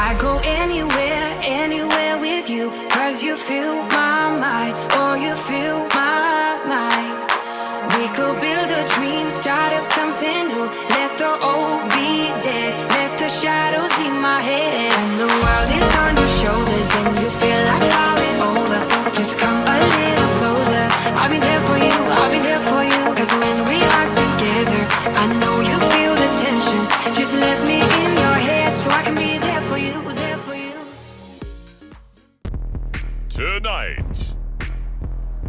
I go anywhere, anywhere with you, 'cause you fill my mind, or you fill my mind. We could build a dream, start up something new. Let the old be dead, let the shadows leave my head. And the world is on your shoulders and you feel like falling over. Just come a little closer. I'll be there for you, I'll be there for you. 'Cause when we are together, I know you feel the tension. Just let me in your head so I can be there for you, there for you. Tonight,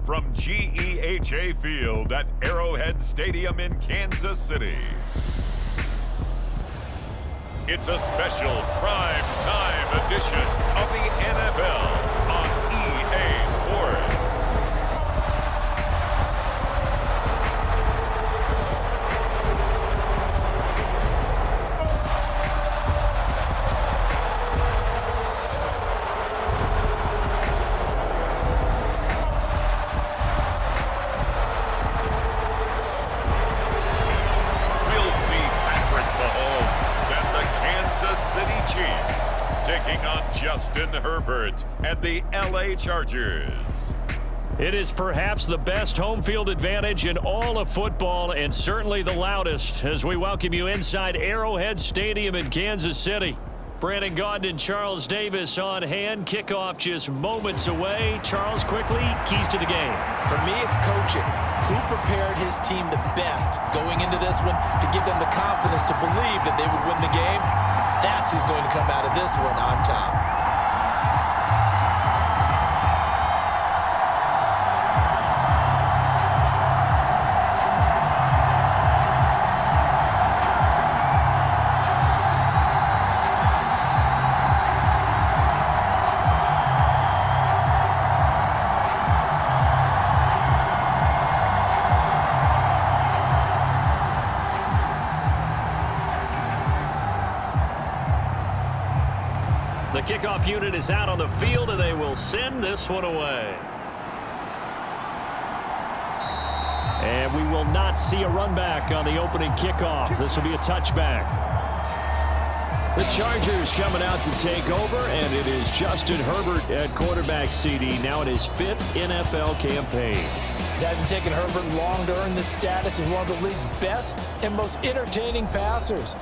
from GEHA Field at Arrowhead Stadium in Kansas City, it's a special prime time edition of the NFL on EA Sports. Taking on Justin Herbert and the LA Chargers. It is perhaps the best home field advantage in all of football, and certainly the loudest, as we welcome you inside Arrowhead Stadium in Kansas City. Brandon Gaudin and Charles Davis on hand. Kickoff just moments away. Charles, quickly, keys to the game. For me, it's coaching. Who prepared his team the best going into this one to give them the confidence to believe that they would win the game? That's who's going to come out of this one on top. The kickoff unit is out on the field, and they will send this one away. And we will not see a run back on the opening kickoff. This will be a touchback. The Chargers coming out to take over, and it is Justin Herbert at quarterback CD, now in his 5th NFL campaign. It hasn't taken Herbert long to earn this status as one of the league's best and most entertaining passers.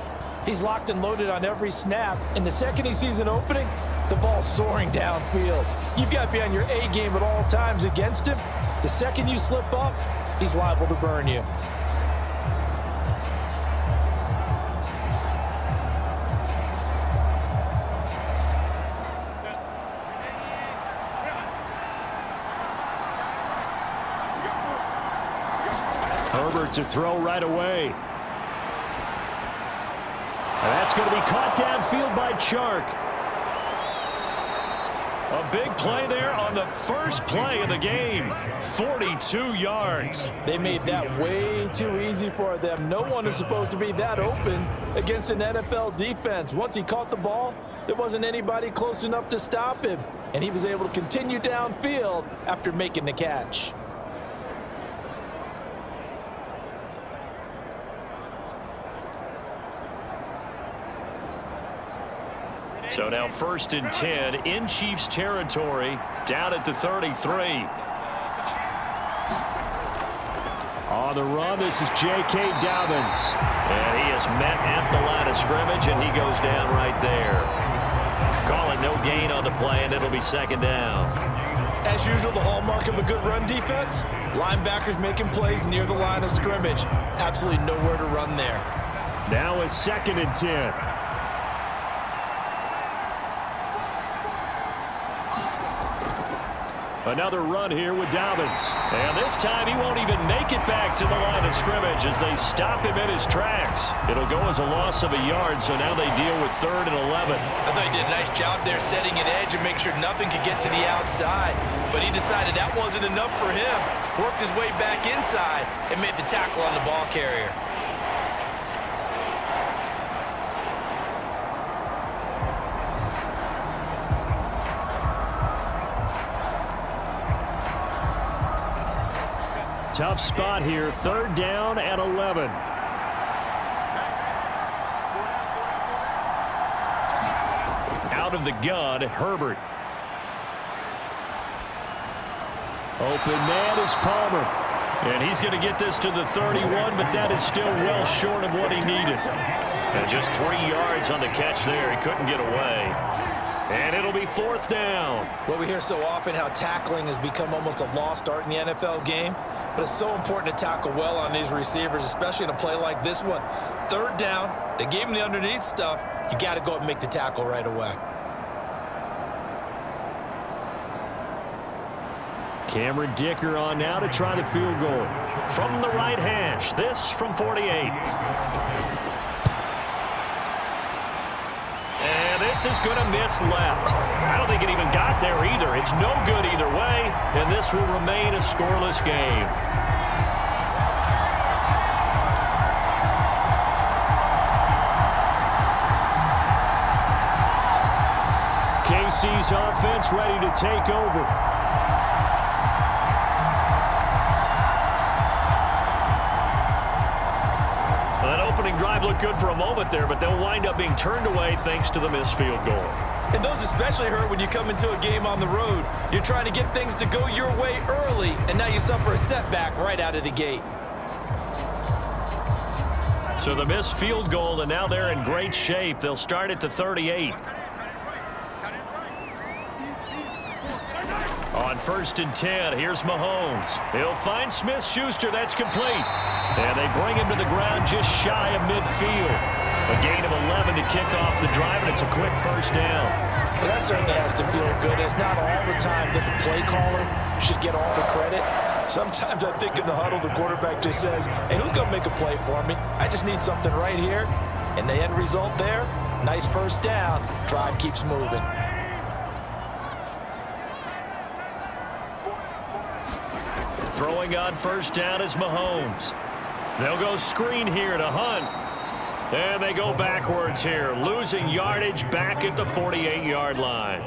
He's locked and loaded on every snap, and the second he sees an opening, the ball's soaring downfield. You've got to be on your A game at all times against him. The second you slip up, he's liable to burn you. Herbert to throw right away. And that's going to be caught downfield by Chark. A big play there on the first play of the game. 42 yards. They made that way too easy for them. No one is supposed to be that open against an NFL defense. Once he caught the ball, there wasn't anybody close enough to stop him. And he was able to continue downfield after making the catch. So now 1st and 10 in Chiefs territory, down at the 33. On the run, this is J.K. Dobbins. And he is met at the line of scrimmage, and he goes down right there. Calling no gain on the play, and it'll be 2nd down. As usual, the hallmark of a good run defense, linebackers making plays near the line of scrimmage. Absolutely nowhere to run there. Now it's 2nd and 10. Another run here with Dobbins. And this time he won't even make it back to the line of scrimmage as they stop him in his tracks. It'll go as a loss of a yard, so now they deal with 3rd and 11. I thought he did a nice job there setting an edge and make sure nothing could get to the outside. But he decided that wasn't enough for him. Worked his way back inside and made the tackle on the ball carrier. Tough spot here, 3rd down and 11. Out out of the gun, Herbert. Open man is Palmer. And he's going to get this to the 31, but that is still well short of what he needed. And just 3 yards on the catch there. He couldn't get away. And it'll be 4th down. Well, we hear so often how tackling has become almost a lost art in the NFL game. But it's so important to tackle well on these receivers, especially in a play like this one. 3rd down, they gave him the underneath stuff. You got to go and make the tackle right away. Cameron Dicker on now to try the field goal. From the right hash, this from 48. And this is going to miss left. I don't think it even got there either. It's no good either way, and this will remain a scoreless game. KC's offense ready to take over. Drive looked good for a moment there, but they'll wind up being turned away thanks to the missed field goal. And those especially hurt when you come into a game on the road. You're trying to get things to go your way early, and now you suffer a setback right out of the gate. So the missed field goal, and now they're in great shape. They'll start at the 38. On 1st and 10, here's Mahomes. He'll find Smith-Schuster. That's complete. And they bring him to the ground just shy of midfield. A gain of 11 to kick off the drive, and it's a quick 1st down. Well, that certainly has to feel good. It's not all the time that the play caller should get all the credit. Sometimes I think in the huddle, the quarterback just says, hey, who's going to make a play for me? I just need something right here. And the end result there, nice 1st down. Drive keeps moving. Throwing on 1st down is Mahomes. They'll go screen here to Hunt. And they go backwards here, losing yardage back at the 48-yard line.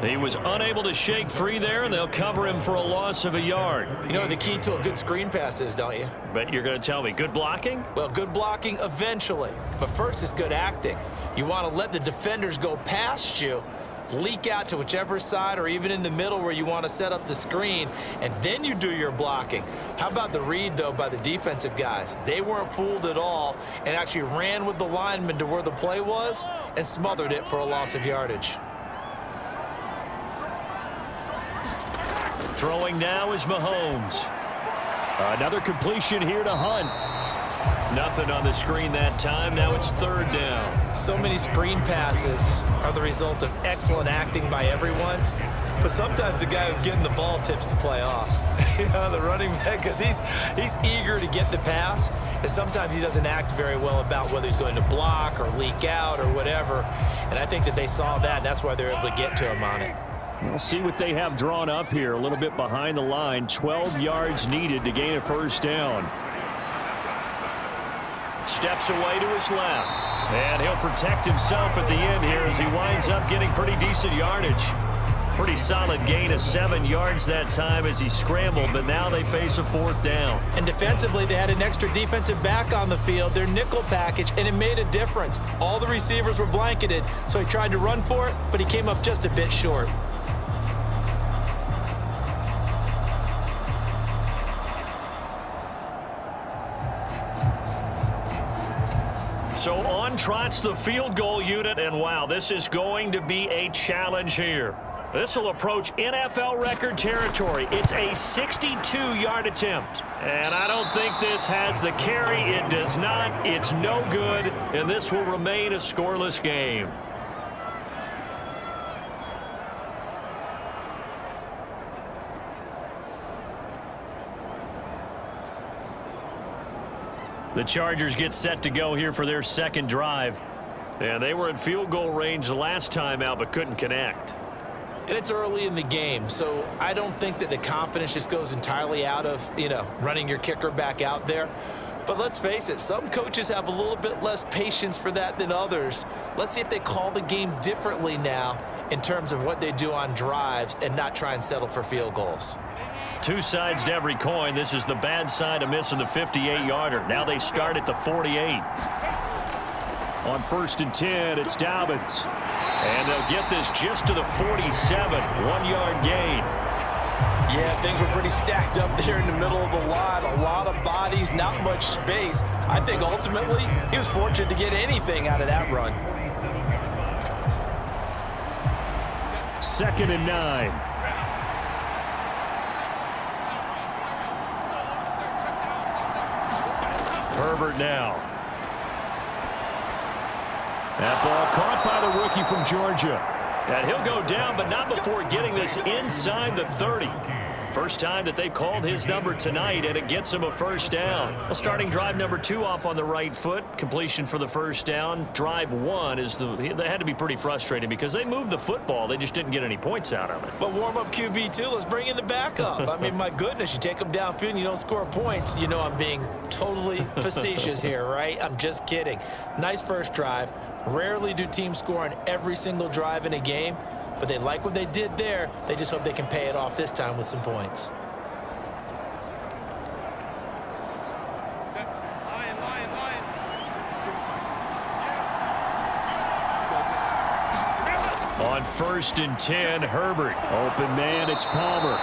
He was unable to shake free there, and they'll cover him for a loss of a yard. You know what the key to a good screen pass is, don't you? Bet you're going to tell me. Good blocking? Well, good blocking eventually. But first is good acting. You want to let the defenders go past you, leak out to whichever side or even in the middle where you want to set up the screen, and then you do your blocking. How about the read, though, by the defensive guys? They weren't fooled at all and actually ran with the lineman to where the play was and smothered it for a loss of yardage. Throwing now is Mahomes. Another completion here to Hunt. Nothing on the screen that time. Now it's 3rd down. So many screen passes are the result of excellent acting by everyone. But sometimes the guy who's getting the ball tips the play off. You know, the running back, because he's eager to get the pass. And sometimes he doesn't act very well about whether he's going to block or leak out or whatever. And I think that they saw that, and that's why they're able to get to him on it. We'll see what they have drawn up here. A little bit behind the line. 12 yards needed to gain a 1st down. Steps away to his left. And he'll protect himself at the end here as he winds up getting pretty decent yardage. Pretty solid gain of 7 yards that time as he scrambled, but now they face a 4th down. And defensively, they had an extra defensive back on the field, their nickel package, and it made a difference. All the receivers were blanketed, so he tried to run for it, but he came up just a bit short. So on trots the field goal unit, and wow, this is going to be a challenge here. This will approach NFL record territory. It's a 62-yard attempt. And I don't think this has the carry. It does not. It's no good, and this will remain a scoreless game. The Chargers get set to go here for their 2nd drive. And they were in field goal range the last time out, but couldn't connect. And it's early in the game, so I don't think that the confidence just goes entirely out of, running your kicker back out there. But let's face it, some coaches have a little bit less patience for that than others. Let's see if they call the game differently now in terms of what they do on drives and not try and settle for field goals. Two sides to every coin. This is the bad side of missing the 58-yarder. Now they start at the 48. On 1st and 10, it's Dobbins. And they'll get this just to the 47, 1-yard gain. Yeah, things were pretty stacked up there in the middle of the line. A lot of bodies, not much space. I think ultimately he was fortunate to get anything out of that run. 2nd and 9. Herbert now. That ball caught by the rookie from Georgia. And he'll go down, but not before getting this inside the 30. First time that they've called his number tonight, and it gets him a first down. Well, starting drive number 2 off on the right foot. Completion for the first down. Drive 1 is they had to be pretty frustrating because they moved the football. They just didn't get any points out of it. But warm-up QB2, let's bring in the backup. I mean, my goodness, you take them downfield and you don't score points. You know I'm being totally facetious here, right? I'm just kidding. Nice first drive. Rarely do teams score on every single drive in a game, but they like what they did there. They just hope they can pay it off this time with some points. On 1st and 10, Herbert. Open man, it's Palmer.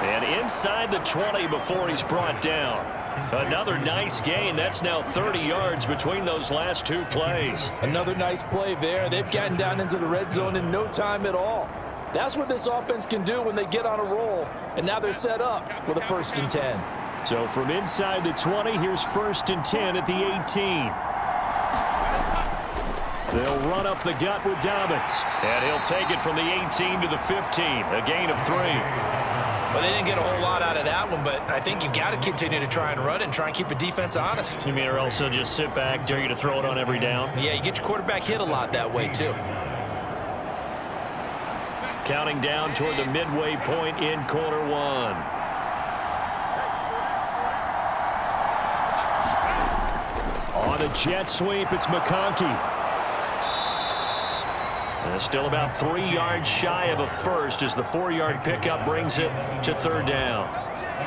And inside the 20 before he's brought down. Another nice gain. That's now 30 yards between those last 2 plays. Another nice play there. They've gotten down into the red zone in no time at all. That's what this offense can do when they get on a roll. And now they're set up with a 1st and 10. So from inside the 20, here's 1st and 10 at the 18. They'll run up the gut with Dobbins. And he'll take it from the 18 to the 15. A gain of 3. Well, they didn't get a whole lot out of that one, but I think you've got to continue to try and run and try and keep the defense honest. You mean, or else they'll just sit back, dare you to throw it on every down? Yeah, you get your quarterback hit a lot that way, too. Counting down toward the midway point in quarter 1. On a jet sweep, it's McConkey. And still about 3 yards shy of a first as the 4-yard pickup brings it to 3rd down.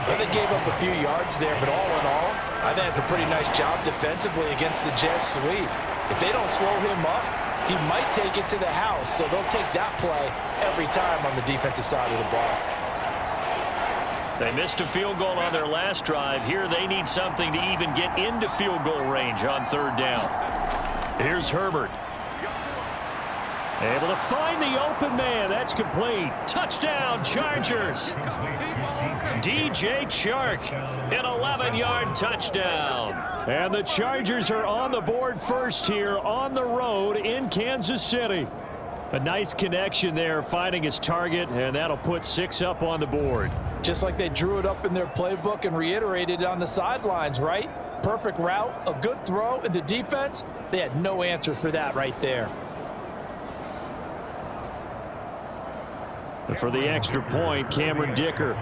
Well, they gave up a few yards there, but all in all, I think it's a pretty nice job defensively against the jet sweep. If they don't slow him up, he might take it to the house, so they'll take that play every time on the defensive side of the ball. They missed a field goal on their last drive. Here they need something to even get into field goal range on 3rd down. Here's Herbert. Able to find the open man. That's complete. Touchdown, Chargers. DJ Chark, an 11-yard touchdown. And the Chargers are on the board first here on the road in Kansas City. A nice connection there, finding his target, and that'll put 6 up on the board. Just like they drew it up in their playbook and reiterated it on the sidelines, right? Perfect route, a good throw, and the defense, they had no answer for that right there. And for the extra point, Cameron Dicker.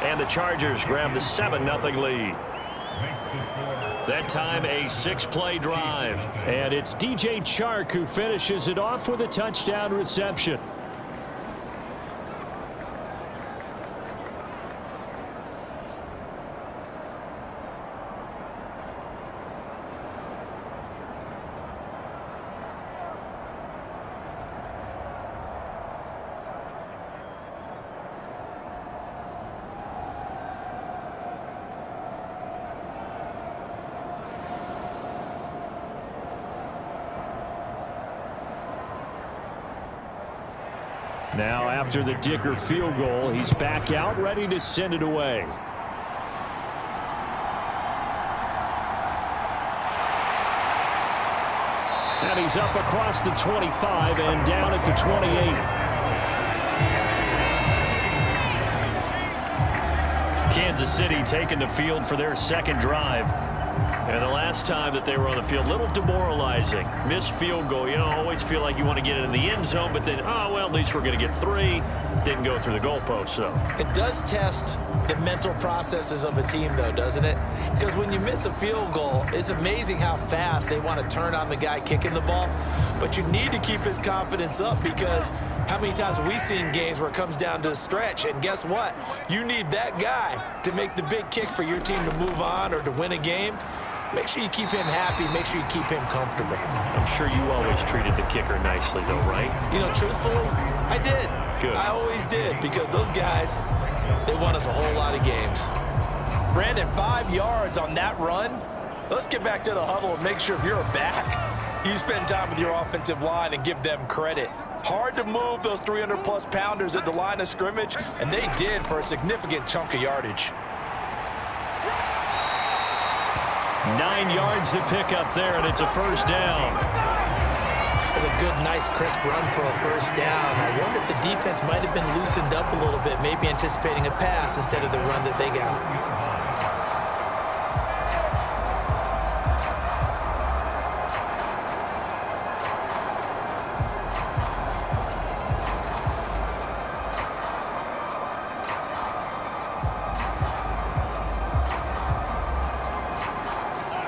And the Chargers grab the 7-0 lead. That time a 6-play drive. And it's DJ Chark who finishes it off with a touchdown reception. Now after the Dicker field goal, he's back out ready to send it away. And he's up across the 25 and down at the 28. Kansas City taking the field for their 2nd drive. And the last time that they were on the field, a little demoralizing. Missed field goal. You know, always feel like you want to get it in the end zone, but then, oh, well, at least we're going to get 3. Didn't go through the goalpost, so. It does test the mental processes of a team, though, doesn't it? Because when you miss a field goal, it's amazing how fast they want to turn on the guy kicking the ball. But you need to keep his confidence up because How many times have we seen games where it comes down to the stretch, and guess what? You need that guy to make the big kick for your team to move on or to win a game. Make sure you keep him happy. Make sure you keep him comfortable. I'm sure you always treated the kicker nicely, though, right? You know, truthfully, I did. Good. I always did, because those guys, they won us a whole lot of games. Brandon, 5 yards on that run. Let's get back to the huddle and make sure if you're back, you spend time with your offensive line and give them credit. Hard to move those 300-plus pounders at the line of scrimmage, and they did for a significant chunk of yardage. 9 yards to pick up there, and it's a first down. That's a good, nice, crisp run for a first down. I wonder if the defense might have been loosened up a little bit, maybe anticipating a pass instead of the run that they got.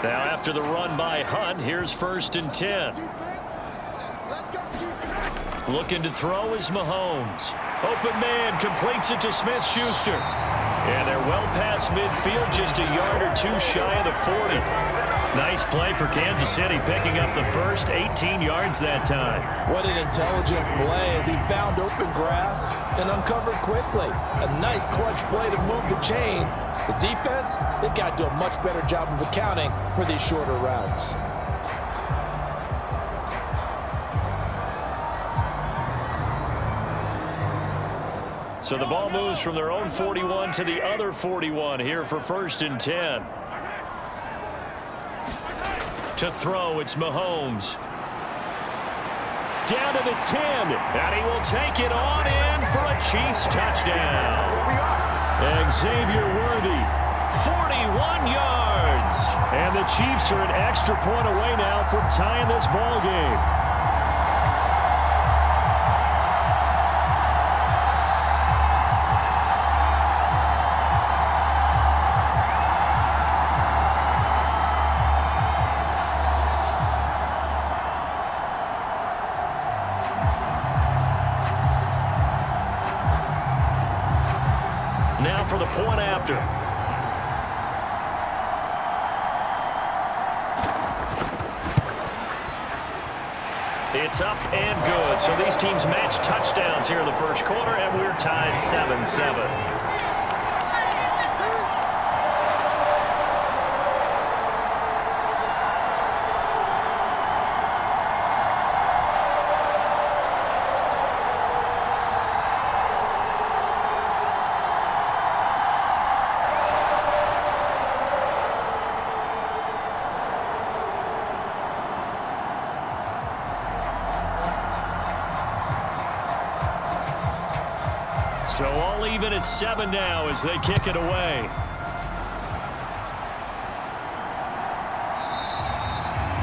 Now after the run by Hunt, here's 1st and 10. Looking to throw is Mahomes. Open man completes it to Smith-Schuster. And they're well past midfield, just a yard or two shy of the 40. Nice play for Kansas City, picking up the first 18 yards that time. What an intelligent play as he found open grass and uncovered quickly. A nice clutch play to move the chains. The defense, they've got to do a much better job of accounting for these shorter routes. So the ball moves from their own 41 to the other 41 here for 1st and 10. To throw, it's Mahomes. Down to the 10, and he will take it on in for a Chiefs touchdown. Xavier Worthy, 41 yards. And the Chiefs are an extra point away now from tying this ball game. Now for the point after. It's up and good. So these teams match touchdowns here in the first quarter, and we're tied 7-7. So all even at 7 now as they kick it away.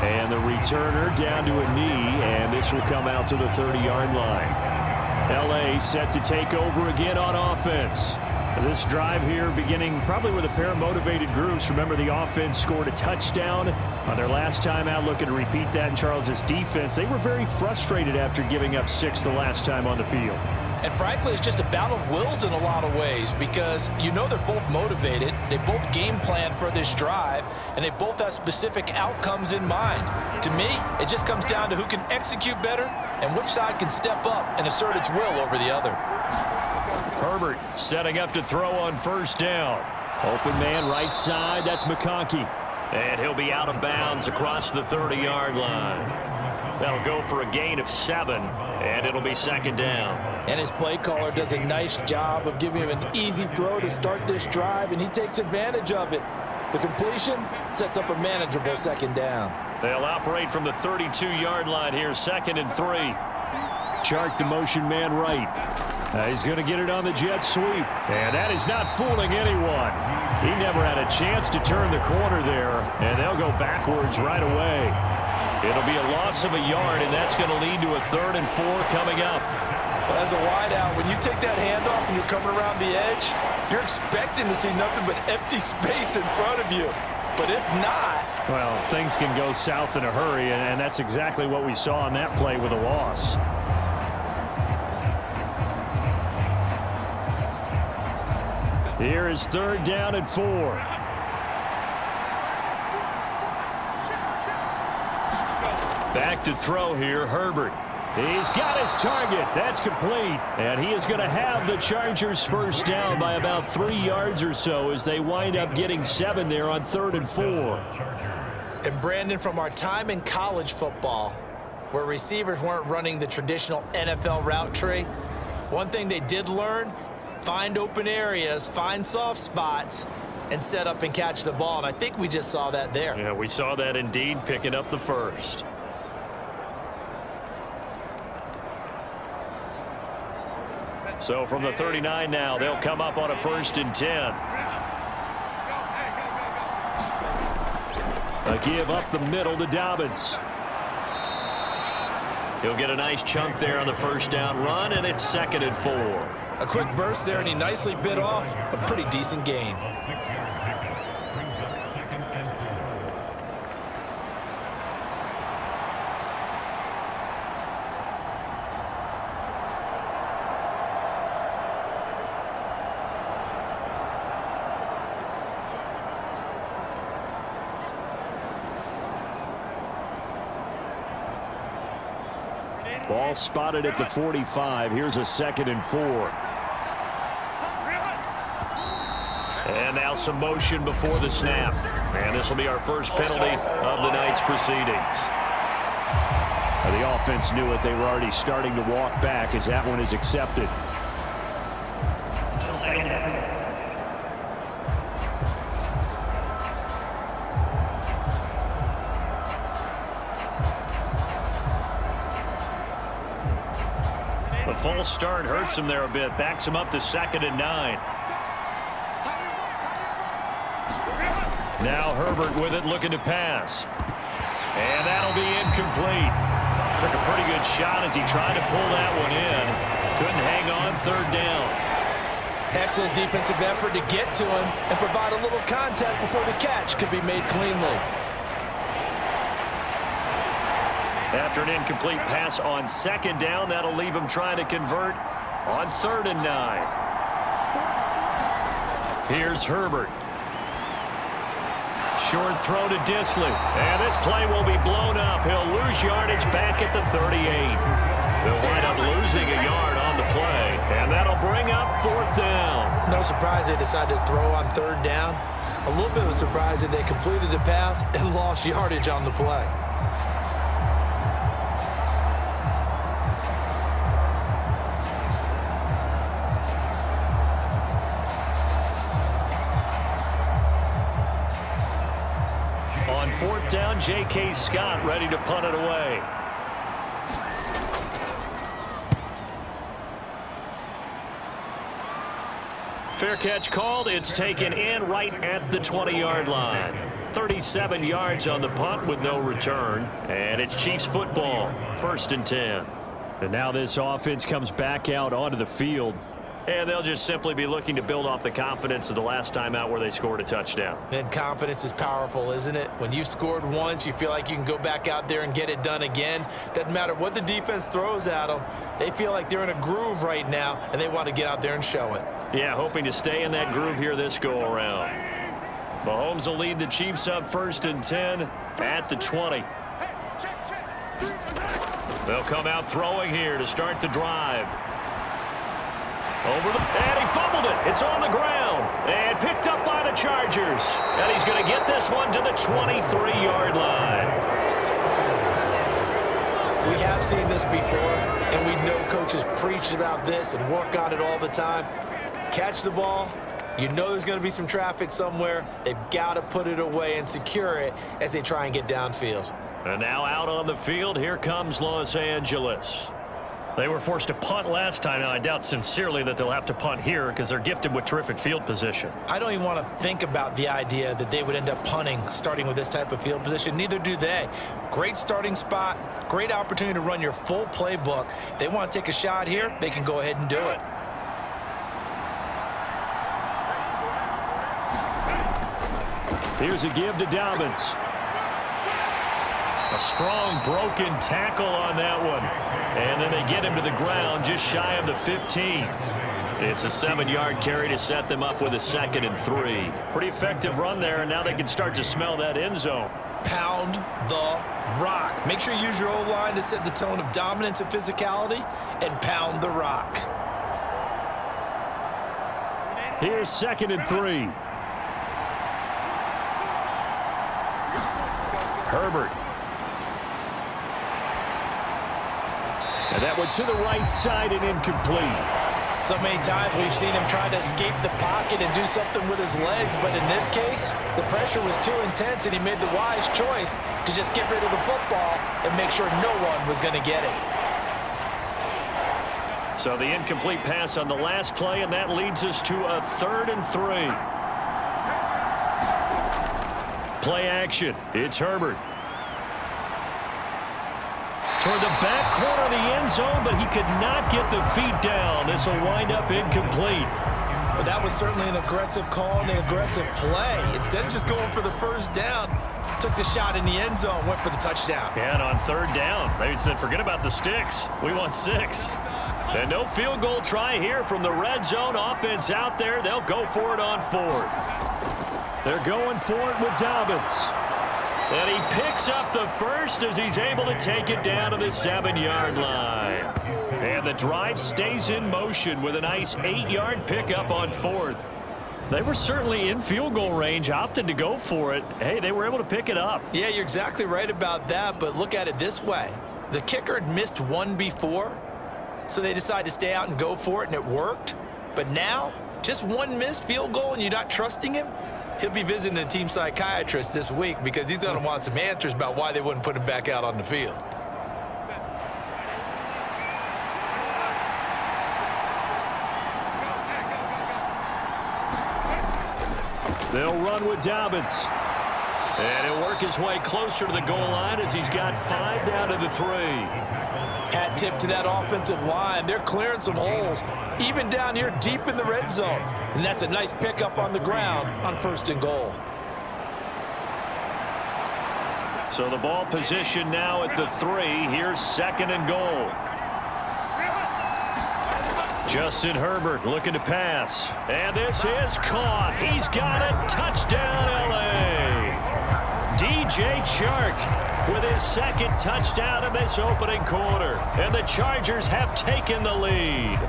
And the returner down to a knee, and this will come out to the 30-yard line. L.A. set to take over again on offense. This drive here beginning probably with a pair of motivated groups. Remember, the offense scored a touchdown on their last time out, looking to repeat that in Charles' defense. They were very frustrated after giving up 6 the last time on the field. And frankly, it's just a battle of wills in a lot of ways, because you know they're both motivated, they both game plan for this drive, and they both have specific outcomes in mind. To me, it just comes down to who can execute better and which side can step up and assert its will over the other. Herbert setting up to throw on first down. Open man right side, that's McConkey. And he'll be out of bounds across the 30-yard line. That'll go for a gain of 7, and it'll be second down. And his play caller does a nice job of giving him an easy throw to start this drive, and he takes advantage of it. The completion sets up a manageable second down. They'll operate from the 32-yard line here, 2nd and 3. Chark the motion man right. He's going to get it on the jet sweep. And that is not fooling anyone. He never had a chance to turn the corner there, and they'll go backwards right away. It'll be a loss of a yard, and that's going to lead to a 3rd and 4 coming up. Well, as a wideout, when you take that handoff and you're coming around the edge, you're expecting to see nothing but empty space in front of you. But if not... well, things can go south in a hurry, and that's exactly what we saw on that play with a loss. Here is 3rd down and 4. Back to throw here, Herbert. He's got his target. That's complete. And he is going to have the Chargers first down by about 3 yards or so as they wind up getting 7 there on 3rd and 4. And Brandon, from our time in college football, where receivers weren't running the traditional NFL route tree, one thing they did learn, find open areas, find soft spots, and set up and catch the ball. And I think we just saw that there. Yeah, we saw that indeed, picking up the first. So from the 39 now, they'll come up on a 1st and 10. A give up the middle to Dobbins. He'll get a nice chunk there on the 1st down run, and it's 2nd and 4. A quick burst there, and he nicely bit off a pretty decent gain. Ball spotted at the 45. Here's a 2nd and 4. And now some motion before the snap. And this will be our first penalty of the night's proceedings. The offense knew it. They were already starting to walk back as that one is accepted. The false start hurts him there a bit. Backs him up to 2nd and 9. Now Herbert with it, looking to pass. And that'll be incomplete. Took a pretty good shot as he tried to pull that one in. Couldn't hang on, 3rd down. Excellent defensive effort to get to him and provide a little contact before the catch could be made cleanly. After an incomplete pass on 2nd down, that'll leave him trying to convert on 3rd and 9. Here's Herbert. Short throw to Disley. And this play will be blown up. He'll lose yardage back at the 38. They'll wind up losing a yard on the play. And that'll bring up 4th down. No surprise they decided to throw on 3rd down. A little bit of a surprise that they completed the pass and lost yardage on the play. On 4th down, J.K. Scott ready to punt it away. Fair catch called. It's taken in right at the 20-yard line. 37 yards on the punt with no return. And it's Chiefs football. 1st and 10. And now this offense comes back out onto the field. And they'll just simply be looking to build off the confidence of the last time out where they scored a touchdown. And confidence is powerful, isn't it? When you've scored once, you feel like you can go back out there and get it done again. Doesn't matter what the defense throws at them. They feel like they're in a groove right now, and they want to get out there and show it. Yeah, hoping to stay in that groove here this go-around. Mahomes will lead the Chiefs up 1st and 10 at the 20. They'll come out throwing here to start the drive. And he fumbled it. It's on the ground. And picked up by the Chargers. And he's going to get this one to the 23-yard line. We have seen this before, and we know coaches preach about this and work on it all the time. Catch the ball. You know there's going to be some traffic somewhere. They've got to put it away and secure it as they try and get downfield. And now out on the field, here comes Los Angeles. They were forced to punt last time. Now, I doubt sincerely that they'll have to punt here because they're gifted with terrific field position. I don't even want to think about the idea that they would end up punting starting with this type of field position. Neither do they. Great starting spot, great opportunity to run your full playbook. If they want to take a shot here, they can go ahead and do it. Here's a give to Dobbins. A strong broken tackle on that one. And then they get him to the ground just shy of the 15. It's a 7-yard carry to set them up with a 2nd and 3. Pretty effective run there, and now they can start to smell that end zone. Pound the rock. Make sure you use your O-line to set the tone of dominance and physicality, and pound the rock. Here's 2nd and 3. Herbert. And that one to the right side and incomplete. So many times we've seen him try to escape the pocket and do something with his legs, but in this case, the pressure was too intense and he made the wise choice to just get rid of the football and make sure no one was going to get it. So the incomplete pass on the last play, and that leads us to a 3rd and 3. Play action. It's Herbert. Toward the back corner of the end zone, but he could not get the feet down. This will wind up incomplete. Well, that was certainly an aggressive call and an aggressive play. Instead of just going for the first down, took the shot in the end zone, went for the touchdown. And on 3rd down, they said, forget about the sticks. We want 6. And no field goal try here from the red zone. Offense out there. They'll go for it on 4th. They're going for it with Dobbins. And he picks up the first as he's able to take it down to the 7-yard line. And the drive stays in motion with a nice 8-yard pickup on 4th. They were certainly in field goal range, opted to go for it. Hey, they were able to pick it up. Yeah, you're exactly right about that, but look at it this way. The kicker had missed one before, so they decided to stay out and go for it, and it worked. But now, just one missed field goal and you're not trusting him? He'll be visiting a team psychiatrist this week because he's going to want some answers about why they wouldn't put him back out on the field. They'll run with Dobbins. And he'll work his way closer to the goal line as he's got 5 down to the 3. Hat tip to that offensive line. They're clearing some holes, even down here deep in the red zone. And that's a nice pickup on the ground on 1st and goal. So the ball position now at the 3. Here's 2nd and goal. Justin Herbert looking to pass. And this is caught. He's got it. Touchdown, L.A. DJ Chark with his 2nd touchdown in this opening quarter. And the Chargers have taken the lead.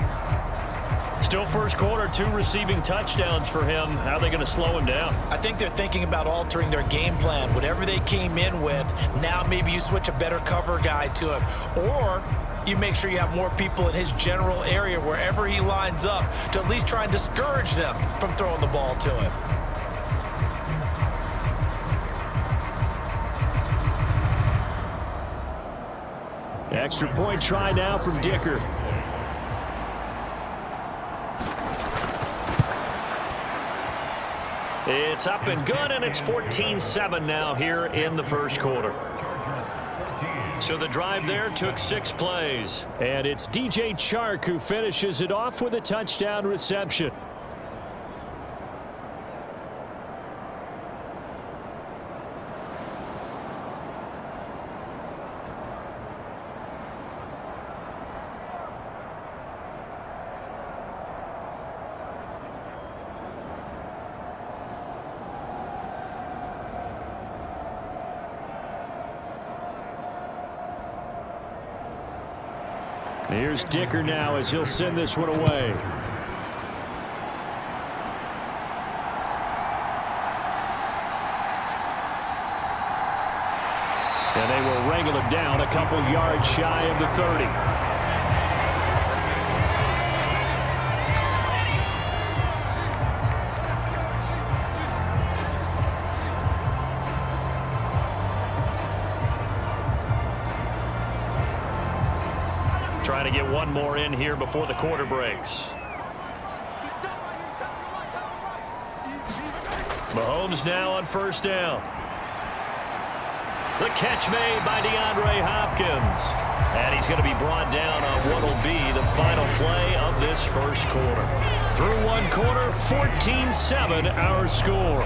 Still first quarter, 2 receiving touchdowns for him. How are they going to slow him down? I think they're thinking about altering their game plan. Whatever they came in with, now maybe you switch a better cover guy to him. Or you make sure you have more people in his general area wherever he lines up to at least try and discourage them from throwing the ball to him. Extra point try now from Dicker. It's up and good, and it's 14-7 now here in the first quarter. So the drive there took 6 plays. And it's DJ Chark who finishes it off with a touchdown reception. Here's Dicker now as he'll send this one away. And they will wrangle him down a couple yards shy of the 30. Trying to get one more in here before the quarter breaks. Mahomes now on 1st down. The catch made by DeAndre Hopkins. And he's going to be brought down on what will be the final play of this first quarter. Through one quarter, 14-7 our score.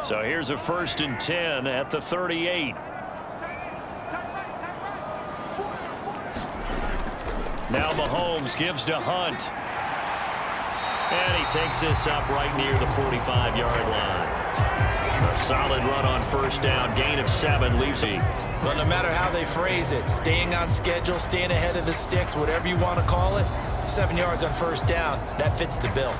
So here's a 1st and 10 at the 38. Now Mahomes gives to Hunt. And he takes this up right near the 45-yard line. A solid run on 1st down. Gain of 7 leaves him. Well, no matter how they phrase it, staying on schedule, staying ahead of the sticks, whatever you want to call it, 7 yards on 1st down, that fits the bill.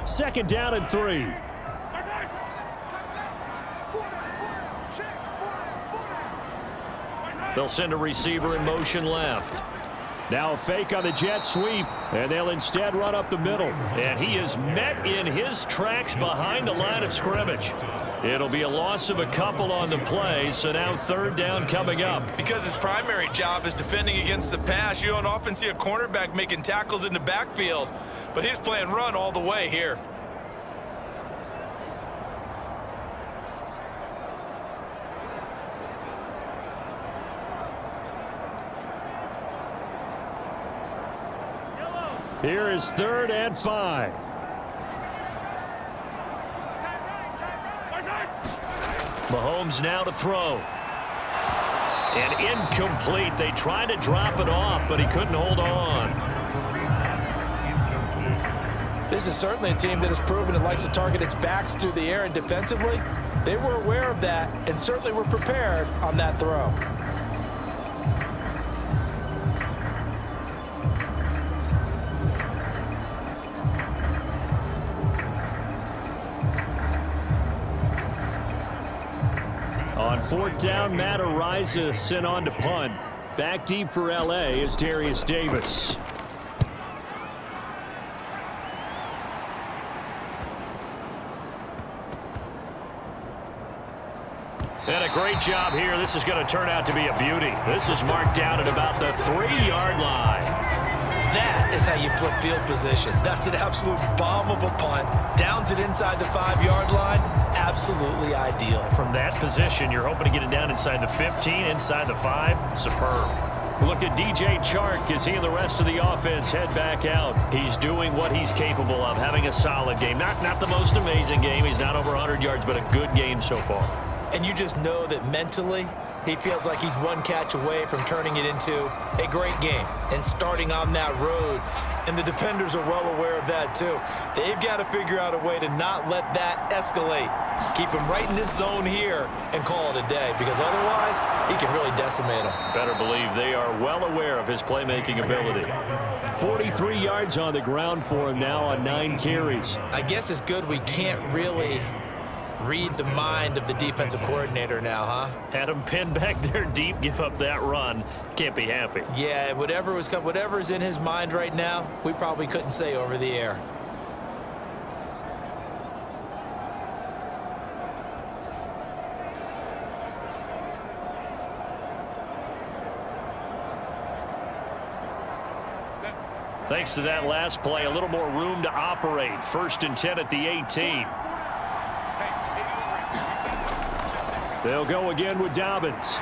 Second down and 3. They'll send a receiver in motion left. Now a fake on the jet sweep, and they'll instead run up the middle. And he is met in his tracks behind the line of scrimmage. It'll be a loss of a couple on the play, so now 3rd down coming up. Because his primary job is defending against the pass, you don't often see a cornerback making tackles in the backfield. But he's playing run all the way here. Here is 3rd and 5. Mahomes now to throw. And incomplete. They tried to drop it off, but he couldn't hold on. This is certainly a team that has proven it likes to target its backs through the air, and defensively, they were aware of that and certainly were prepared on that throw. On 4th down, Matt Ariza sent on to punt. Back deep for L.A. is Darius Davis. And a great job here. This is going to turn out to be a beauty. This is marked down at about the 3-yard line. That is how you flip field position. That's an absolute bomb of a punt. Downs it inside the 5-yard line. Absolutely ideal. From that position, you're hoping to get it down inside the 15, inside the 5. Superb. Look at DJ Chark as he and the rest of the offense head back out. He's doing what he's capable of, having a solid game. Not the most amazing game. He's not over 100 yards, but a good game so far. And you just know that mentally, he feels like he's one catch away from turning it into a great game and starting on that road. And the defenders are well aware of that, too. They've got to figure out a way to not let that escalate. Keep him right in this zone here and call it a day, because otherwise, he can really decimate him. Better believe they are well aware of his playmaking ability. 43 yards on the ground for him now on 9 carries. I guess it's good we can't really read the mind of the defensive coordinator now, huh? Had him pinned back there deep, give up that run. Can't be happy. Yeah, whatever's in his mind right now, we probably couldn't say over the air. Thanks to that last play, a little more room to operate. 1st and 10 at the 18. They'll go again with Dobbins.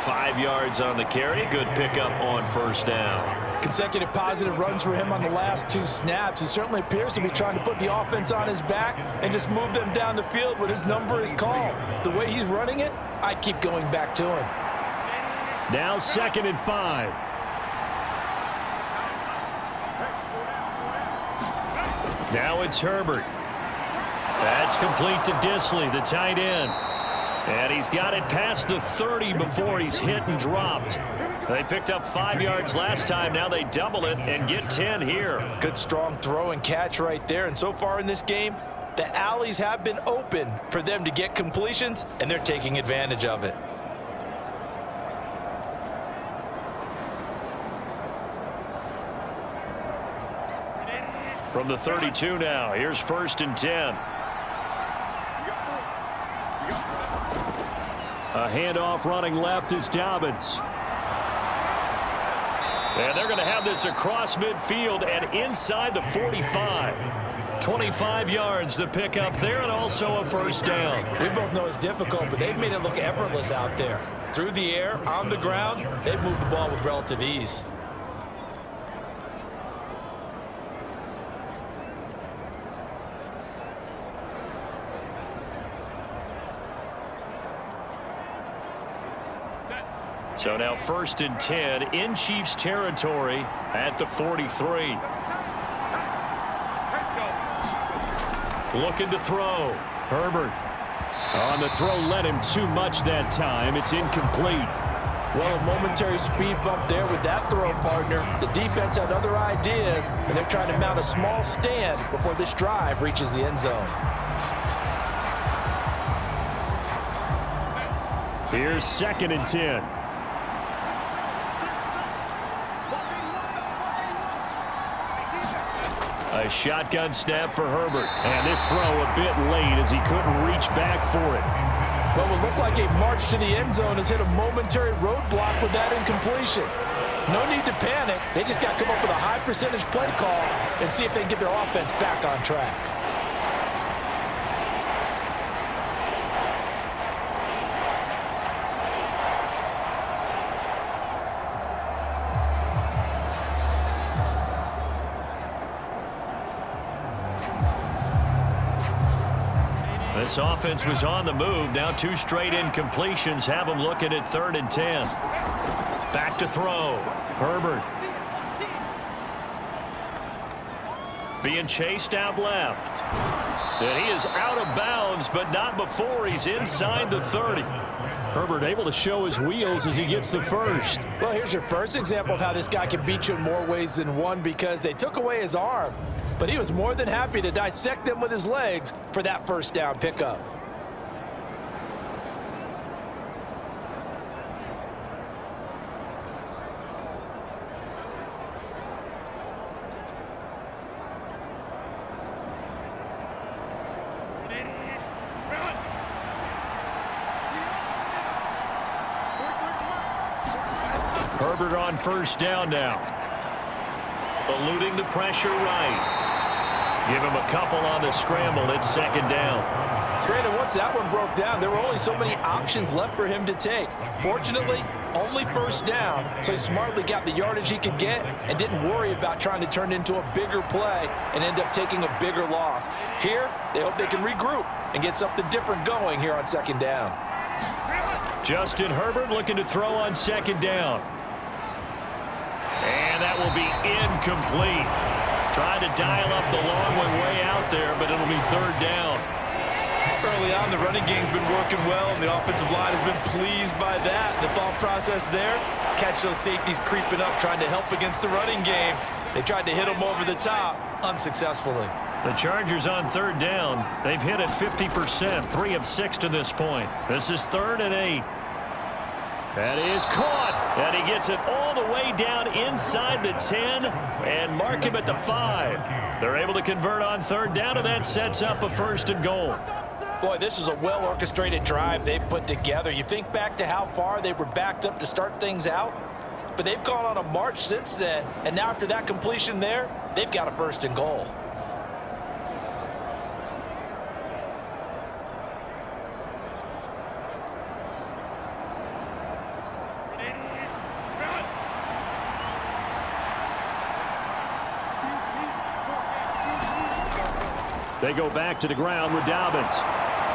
5 yards on the carry. Good pickup on 1st down. Consecutive positive runs for him on the last 2 snaps. He certainly appears to be trying to put the offense on his back and just move them down the field when his number is called. The way he's running it, I'd keep going back to him. Now 2nd and 5. Now it's Herbert. That's complete to Disley, the tight end. And he's got it past the 30 before he's hit and dropped. They picked up 5 yards last time. Now they double it and get 10 here. Good strong throw and catch right there. And so far in this game, the alleys have been open for them to get completions, and they're taking advantage of it. From the 32 now, here's 1st and 10. A handoff running left is Dobbins. And they're going to have this across midfield and inside the 45. 25 yards to pick up there, and also a first down. We both know it's difficult, but they've made it look effortless out there. Through the air, on the ground, they've moved the ball with relative ease. So now 1st and 10 in Chiefs territory at the 43. Looking to throw. Herbert. On the throw, led him too much that time. It's incomplete. Well, a momentary speed bump there with that throw, partner. The defense had other ideas, and they're trying to mount a small stand before this drive reaches the end zone. Here's 2nd and 10. A shotgun snap for Herbert. And this throw a bit late as he couldn't reach back for it. What would look like a march to the end zone has hit a momentary roadblock with that incompletion. No need to panic. They just got to come up with a high percentage play call and see if they can get their offense back on track. This offense was on the move. Now 2 straight incompletions have them looking at 3rd and 10. Back to throw. Herbert. Being chased out left. And he is out of bounds, but not before he's inside the 30. Herbert able to show his wheels as he gets the first. Well, here's your first example of how this guy can beat you in more ways than one, because they took away his arm. But he was more than happy to dissect them with his legs for that first down pickup. Herbert on first down now. Eluding the pressure right. Give him a couple on the scramble. It's 2nd down. Brandon, once that one broke down, there were only so many options left for him to take. Fortunately, only first down, so he smartly got the yardage he could get and didn't worry about trying to turn it into a bigger play and end up taking a bigger loss. Here, they hope they can regroup and get something different going here on 2nd down. Justin Herbert looking to throw on 2nd down. And that will be incomplete. Trying to dial up the long one way out there, but it'll be 3rd down. Early on, the running game's been working well, and the offensive line has been pleased by that. The thought process there, catch those safeties creeping up, trying to help against the running game. They tried to hit them over the top, unsuccessfully. The Chargers on 3rd down. They've hit it 50%, 3 of 6 to this point. This is 3rd and 8. That is caught, and he gets it all the way down inside the 10 and mark him at the 5. They're able to convert on 3rd down, and that sets up a 1st and goal. Boy, this is a well-orchestrated drive they've put together. You think back to how far they were backed up to start things out, but they've gone on a march since then, and now after that completion there, they've got a 1st and goal. They go back to the ground with Dobbins.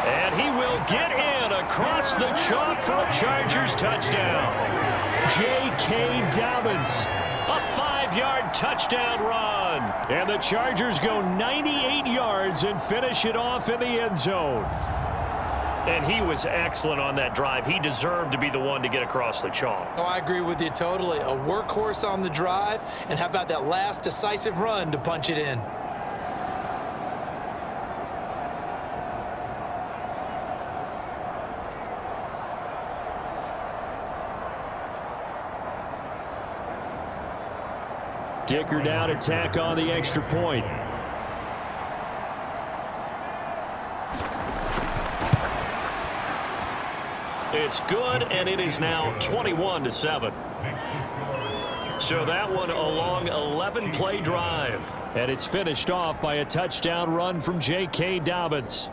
And he will get in across the chalk for a Chargers touchdown. J.K. Dobbins, a 5-yard touchdown run. And the Chargers go 98 yards and finish it off in the end zone. And he was excellent on that drive. He deserved to be the one to get across the chalk. Oh, I agree with you totally. A workhorse on the drive. And how about that last decisive run to punch it in? Dicker down, attack on the extra point. It's good, and it is now 21-7. So that one a long 11-play drive. And it's finished off by a touchdown run from J.K. Dobbins.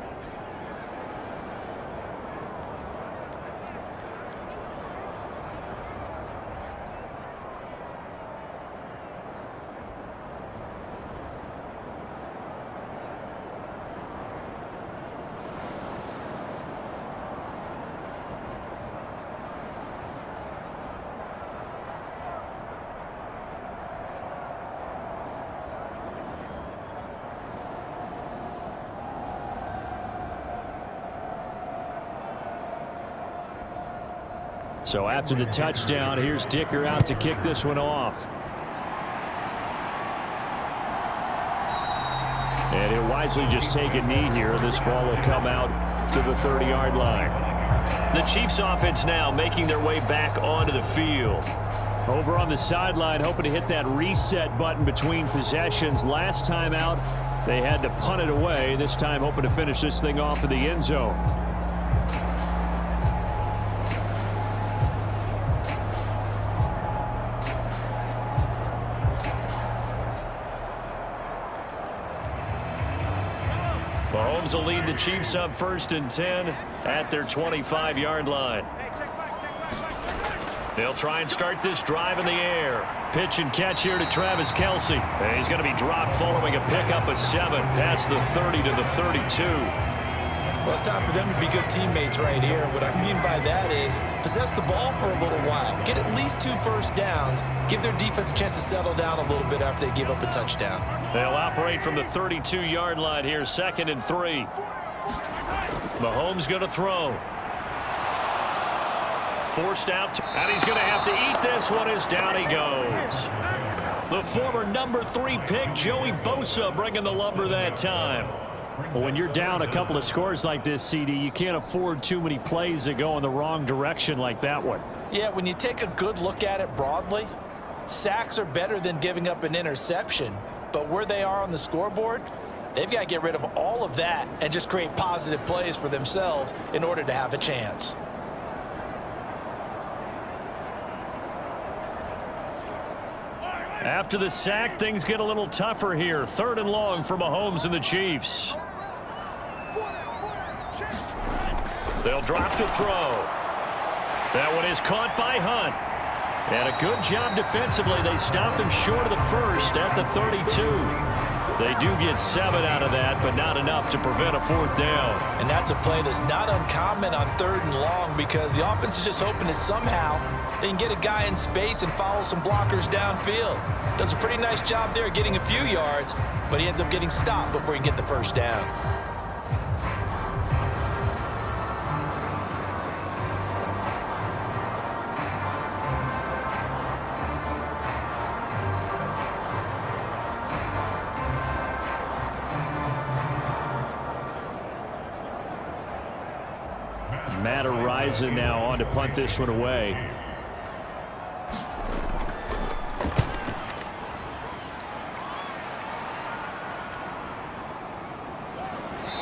So after the touchdown, here's Dicker out to kick this one off. And he'll wisely just take a knee here. This ball will come out to the 30-yard line. The Chiefs offense now making their way back onto the field. Over on the sideline, hoping to hit that reset button between possessions. Last time out, they had to punt it away. This time hoping to finish this thing off in the end zone. Mahomes will lead the Chiefs up 1st and 10 at their 25-yard line. They'll try and start this drive in the air. Pitch and catch here to Travis Kelce. And he's going to be dropped following a pickup of 7 past the 30 to the 32. Well, it's time for them to be good teammates right here. What I mean by that is possess the ball for a little while. Get at least 2 first downs. Give their defense a chance to settle down a little bit after they give up a touchdown. They'll operate from the 32-yard line here, 2nd and 3. Mahomes going to throw. Forced out, and he's going to have to eat this one as down he goes. The former number 3 pick, Joey Bosa, bringing the lumber that time. Well, when you're down a couple of scores like this, CD, you can't afford too many plays that go in the wrong direction like that one. Yeah, when you take a good look at it broadly, sacks are better than giving up an interception. But where they are on the scoreboard, they've got to get rid of all of that and just create positive plays for themselves in order to have a chance. After the sack, things get a little tougher here. 3rd and long for Mahomes and the Chiefs. They'll drop to throw. That one is caught by Hunt. And a good job defensively. They stopped him short of the 1st at the 32. They do get 7 out of that, but not enough to prevent a 4th down. And that's a play that's not uncommon on 3rd and long because the offense is just hoping that somehow they can get a guy in space and follow some blockers downfield. Does a pretty nice job there getting a few yards, but he ends up getting stopped before he can get the 1st down. Matt Araiza now on to punt this one away.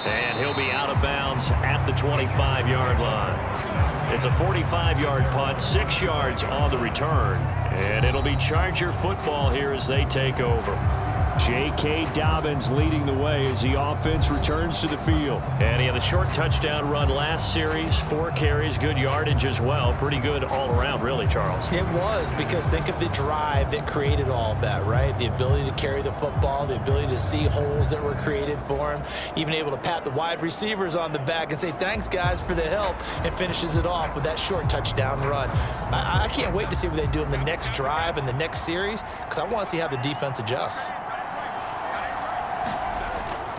And he'll be out of bounds at the 25-yard line. It's a 45-yard punt, 6 yards on the return. And it'll be Charger football here as they take over. J.K. Dobbins leading the way as the offense returns to the field. And he had a short touchdown run last series, 4 carries, good yardage as well. Pretty good all around, really, Charles. It was, because think of the drive that created all of that, right? The ability to carry the football, the ability to see holes that were created for him, even able to pat the wide receivers on the back and say, thanks, guys, for the help, and finishes it off with that short touchdown run. I can't wait to see what they do in the next drive and the next series, because I want to see how the defense adjusts.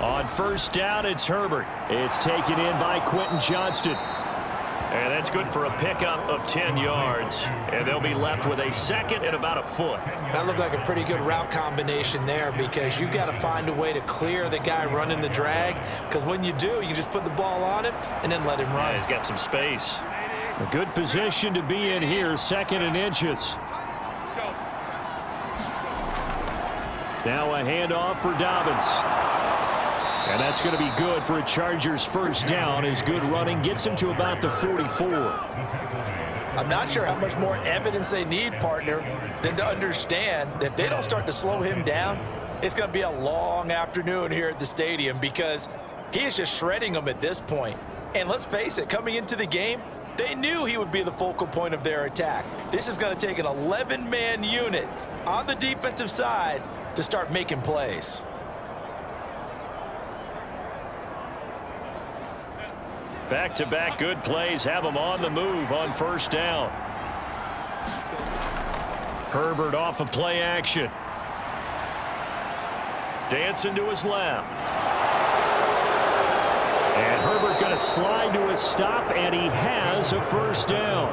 On 1st down, it's Herbert. It's taken in by Quentin Johnston. And that's good for a pickup of 10 yards. And they'll be left with a 2nd and about a foot. That looked like a pretty good route combination there, because you've got to find a way to clear the guy running the drag. Because when you do, you just put the ball on him and then let him run. Yeah, he's got some space. A good position to be in here, 2nd and inches. Now a handoff for Dobbins. And that's going to be good for a Chargers first down as good running gets him to about the 44. I'm not sure how much more evidence they need, partner, than to understand that if they don't start to slow him down, it's going to be a long afternoon here at the stadium because he is just shredding them at this point. And let's face it, coming into the game, they knew he would be the focal point of their attack. This is going to take an 11-man unit on the defensive side to start making plays. Back-to-back good plays have him on the move on first down. Herbert off of play action. Dancing to his left. And Herbert going to slide to a stop, and he has a first down.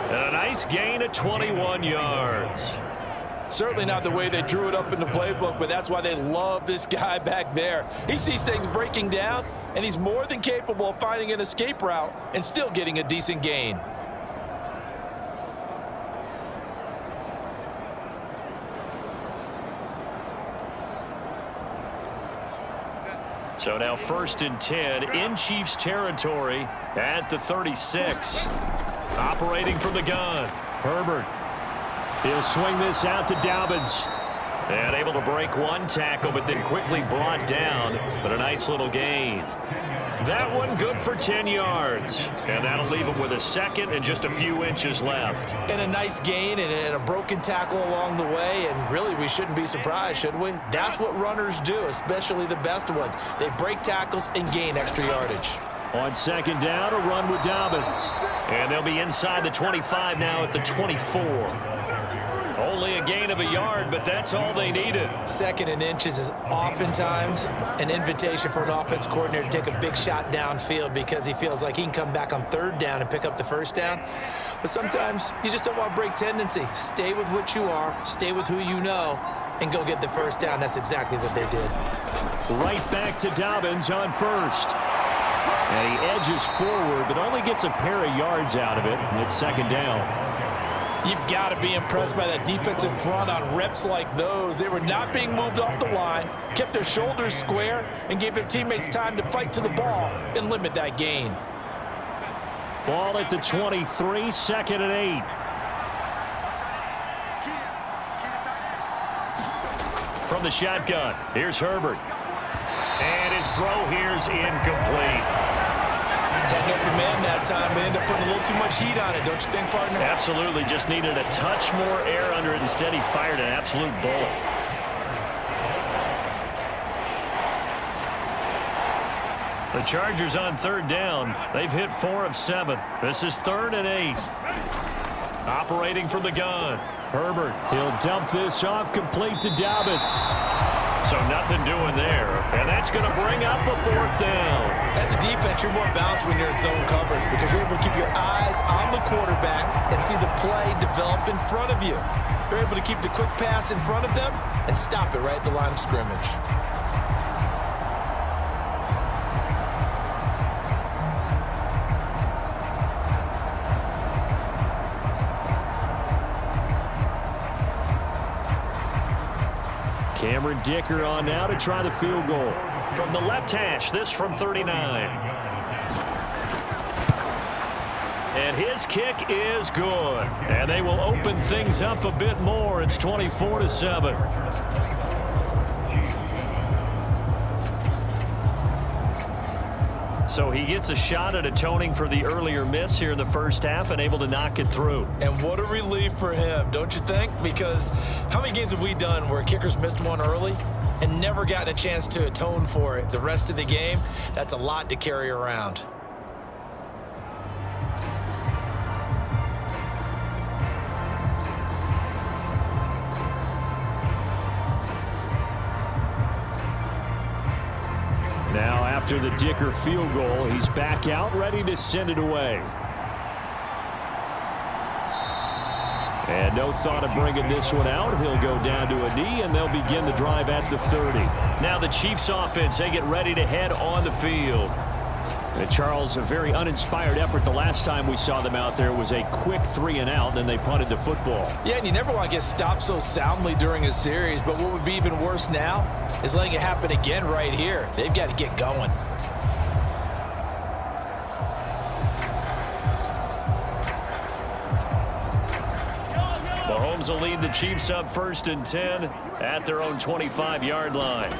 And a nice gain of 21 yards. Certainly not the way they drew it up in the playbook, but that's why they love this guy back there. He sees things breaking down, and he's more than capable of finding an escape route and still getting a decent gain. So now 1st and 10 in Chiefs territory at the 36. Operating from the gun. Herbert. He'll swing this out to Dobbins. And able to break one tackle, but then quickly brought down. But a nice little gain. That one good for 10 yards. And that'll leave him with a second and just a few inches left. And a nice gain and a broken tackle along the way. And really, we shouldn't be surprised, should we? That's what runners do, especially the best ones. They break tackles and gain extra yardage. On second down, a run with Dobbins. And they'll be inside the 25 now at the 24. Only a gain of a yard, but that's all they needed. 2nd and inches is oftentimes an invitation for an offense coordinator to take a big shot downfield because he feels like he can come back on 3rd down and pick up the first down. But sometimes you just don't want to break tendency. Stay with what you are, stay with who you know, and go get the first down. That's exactly what they did. Right back to Dobbins on first. And he edges forward, but only gets a pair of yards out of it. And it's 2nd down. You've got to be impressed by that defensive front on reps like those. They were not being moved off the line, kept their shoulders square, and gave their teammates time to fight to the ball and limit that gain. Ball at the 23, 2nd and 8. From the shotgun, here's Herbert. And his throw here's incomplete. Had an open man that time, but ended up putting a little too much heat on it, don't you think, partner? Absolutely. Just needed a touch more air under it. Instead, he fired an absolute bullet. The Chargers on 3rd down. They've hit 4 of 7. This is 3rd and 8. Operating from the gun. Herbert. He'll dump this off complete to Dobbins. So nothing doing there. And that's going to bring up a 4th down. As a defense, you're more balanced when you're in zone coverage because you're able to keep your eyes on the quarterback and see the play develop in front of you. You're able to keep the quick pass in front of them and stop it right at the line of scrimmage. Cameron Dicker on now to try the field goal. From the left hash, this from 39. And his kick is good. And they will open things up a bit more. It's 24-7. So he gets a shot at atoning for the earlier miss here in the first half and able to knock it through. And what a relief for him, don't you think? Because how many games have we done where kickers missed one early and never gotten a chance to atone for it the rest of the game? That's a lot to carry around. Now after the Dicker field goal, he's back out ready to send it away. And no thought of bringing this one out. He'll go down to a knee, and they'll begin the drive at the 30. Now the Chiefs offense, they get ready to head on the field. Charles, a very uninspired effort. The last time we saw them out there was a quick 3-and-out, then they punted the football. Yeah, and you never want to get stopped so soundly during a series, but what would be even worse now is letting it happen again right here. They've got to get going. Mahomes will lead the Chiefs up 1st and 10 at their own 25-yard line.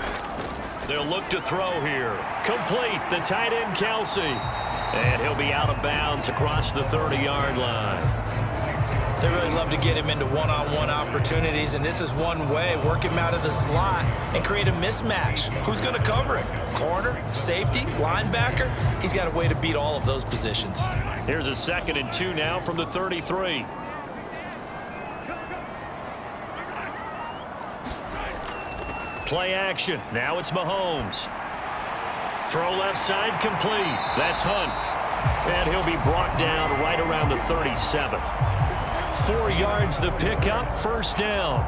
They'll look to throw here. Complete, the tight end Kelsey. And he'll be out of bounds across the 30-yard line. They really love to get him into one-on-one opportunities, and this is one way. Work him out of the slot and create a mismatch. Who's going to cover him? Corner, safety, linebacker? He's got a way to beat all of those positions. Here's a 2nd and 2 now from the 33. Play action. Now it's Mahomes. Throw left side complete. That's Hunt. And he'll be brought down right around the 37. 4 yards the pickup. 1st down.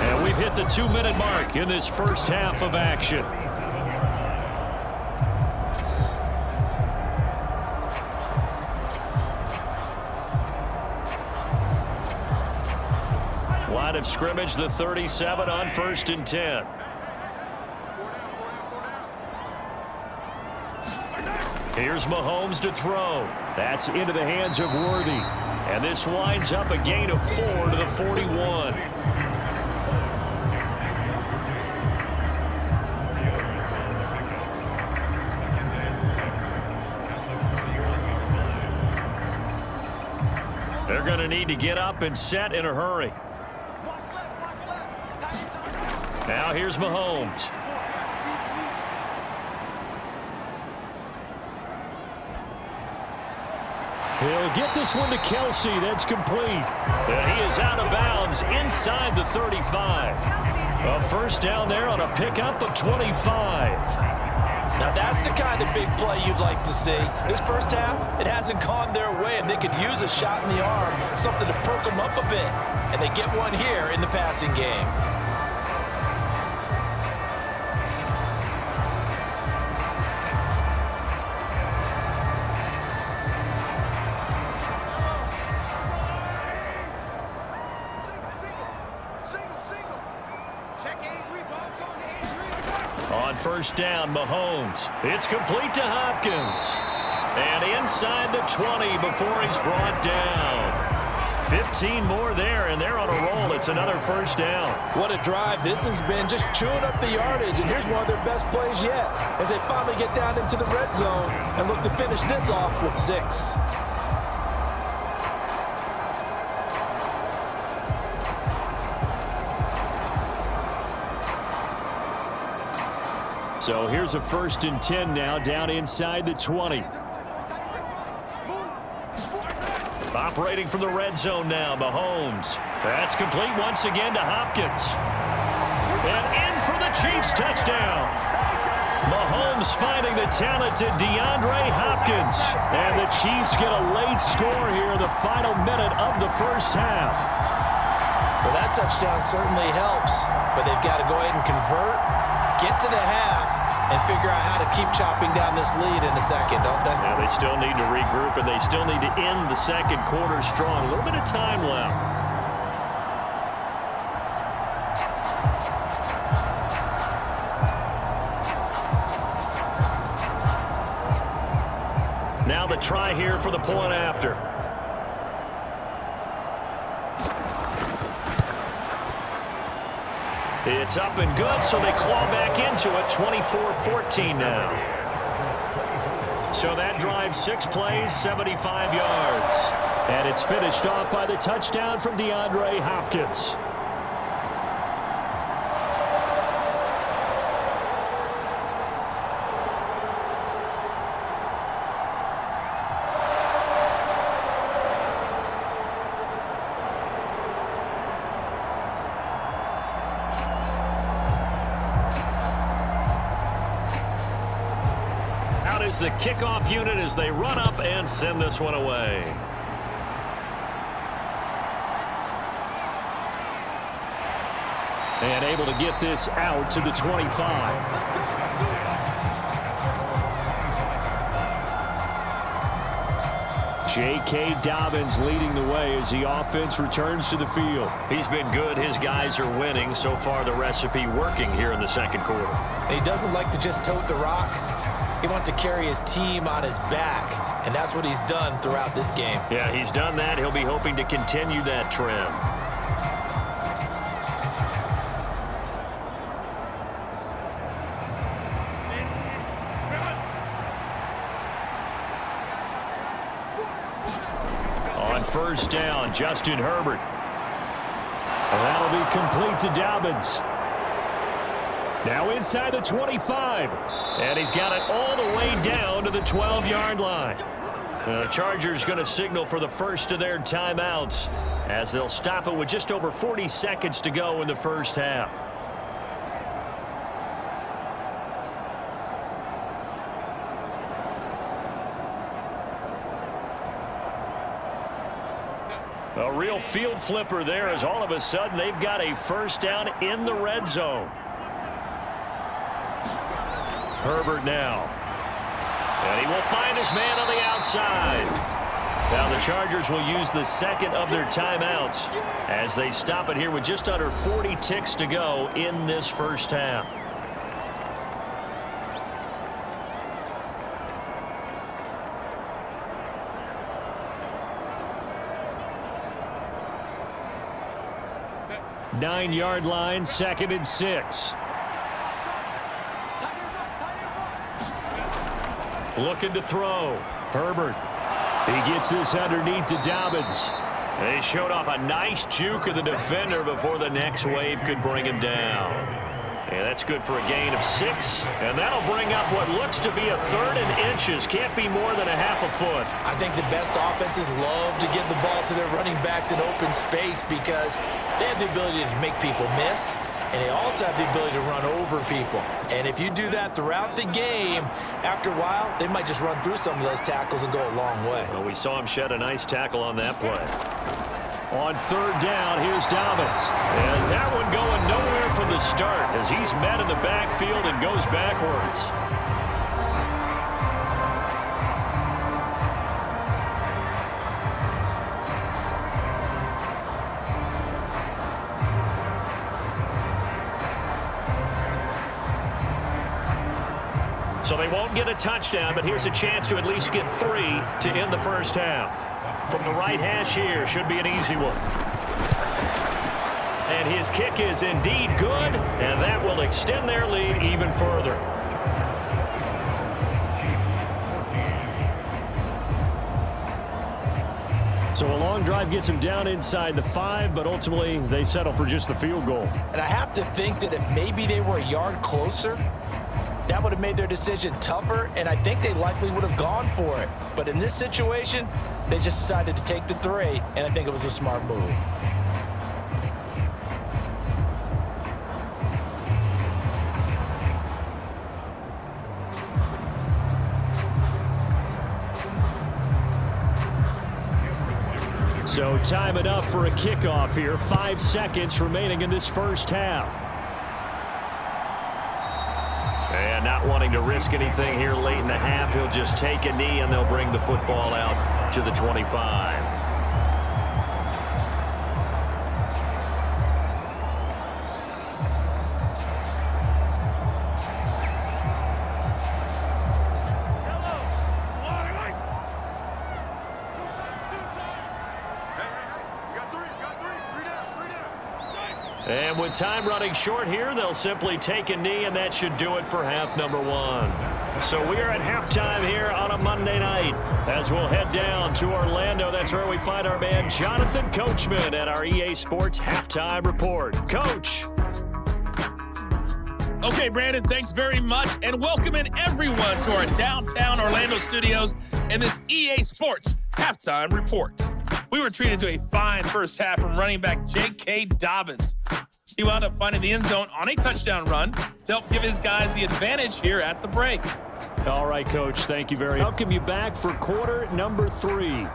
And we've hit the 2-minute mark in this first half of action. Line of scrimmage, the 37 on 1st and 10. Here's Mahomes to throw. That's into the hands of Worthy. And this winds up a gain of 4 to the 41. They're going to need to get up and set in a hurry. Now here's Mahomes. He'll get this one to Kelsey. That's complete. And he is out of bounds inside the 35. A 1st down there on a pickup of 25. Now that's the kind of big play you'd like to see. This first half, it hasn't gone their way, and they could use a shot in the arm, something to perk them up a bit. And they get one here in the passing game. On 1st down, Mahomes. It's complete to Hopkins. And inside the 20 before he's brought down. 15 more there, and they're on a roll. It's another 1st down. What a drive this has been, just chewing up the yardage. And here's one of their best plays yet as they finally get down into the red zone and look to finish this off with 6. So here's a 1st and 10 now down inside the 20. Operating from the red zone now, Mahomes. That's complete once again to Hopkins. And in for the Chiefs touchdown. Mahomes finding the talented DeAndre Hopkins. And the Chiefs get a late score here, the final minute of the first half. Well, that touchdown certainly helps, but they've got to go ahead and convert, get to the half, and figure out how to keep chopping down this lead in a second, don't they? Yeah, they still need to regroup, and they still need to end the second quarter strong. A little bit of time left. Now the try here for the point after. It's up and good, so they claw back into it. 24-14 now. So that drives 6 plays, 75 yards. And it's finished off by the touchdown from DeAndre Hopkins. Is the kickoff unit as they run up and send this one away. And able to get this out to the 25. J.K. Dobbins leading the way as the offense returns to the field. He's been good. His guys are winning. So far, the recipe working here in the second quarter. He doesn't like to just tote the rock. He wants to carry his team on his back, and that's what he's done throughout this game. Yeah, he's done that. He'll be hoping to continue that trend. On first down, Justin Herbert. And that'll be complete to Dobbins. Now inside the 25. And he's got it all the way down to the 12-yard line. The Chargers going to signal for the first of their timeouts as they'll stop it with just over 40 seconds to go in the first half. A real field flipper there as all of a sudden they've got a first down in the red zone. Herbert now. And he will find his man on the outside. Now the Chargers will use the second of their timeouts as they stop it here with just under 40 ticks to go in this first half. Nine-yard line, 2nd and 6. Looking to throw. Herbert. He gets this underneath to Dobbins. They showed off a nice juke of the defender before the next wave could bring him down. And that's good for a gain of 6. And that'll bring up what looks to be a 3rd and inches. Can't be more than a half a foot. I think the best offenses love to get the ball to their running backs in open space because they have the ability to make people miss, and they also have the ability to run over people. And if you do that throughout the game, after a while, they might just run through some of those tackles and go a long way. Well, we saw him shed a nice tackle on that play. On 3rd down, here's Dobbins. And that one going nowhere from the start as he's met in the backfield and goes backwards. So they won't get a touchdown, but here's a chance to at least get 3 to end the first half. From the right hash here, should be an easy one. And his kick is indeed good, and that will extend their lead even further. So a long drive gets him down inside the 5, but ultimately they settle for just the field goal. And I have to think that if maybe they were a yard closer, that would have made their decision tougher, and I think they likely would have gone for it. But in this situation, they just decided to take the 3, and I think it was a smart move. So time enough for a kickoff here. 5 seconds remaining in this first half. And not wanting to risk anything here late in the half, he'll just take a knee and they'll bring the football out to the 25. And with time running short here, they'll simply take a knee, and that should do it for half number 1. So we are at halftime here on a Monday night as we'll head down to Orlando. That's where we find our man Jonathan Coachman at our EA Sports Halftime Report. Coach. Okay, Brandon, thanks very much, and welcome in everyone to our downtown Orlando studios in this EA Sports Halftime Report. We were treated to a fine first half from running back J.K. Dobbins. He wound up finding the end zone on a touchdown run to help give his guys the advantage here at the break. All right, Coach, thank you very much. Welcome you back for quarter number 3.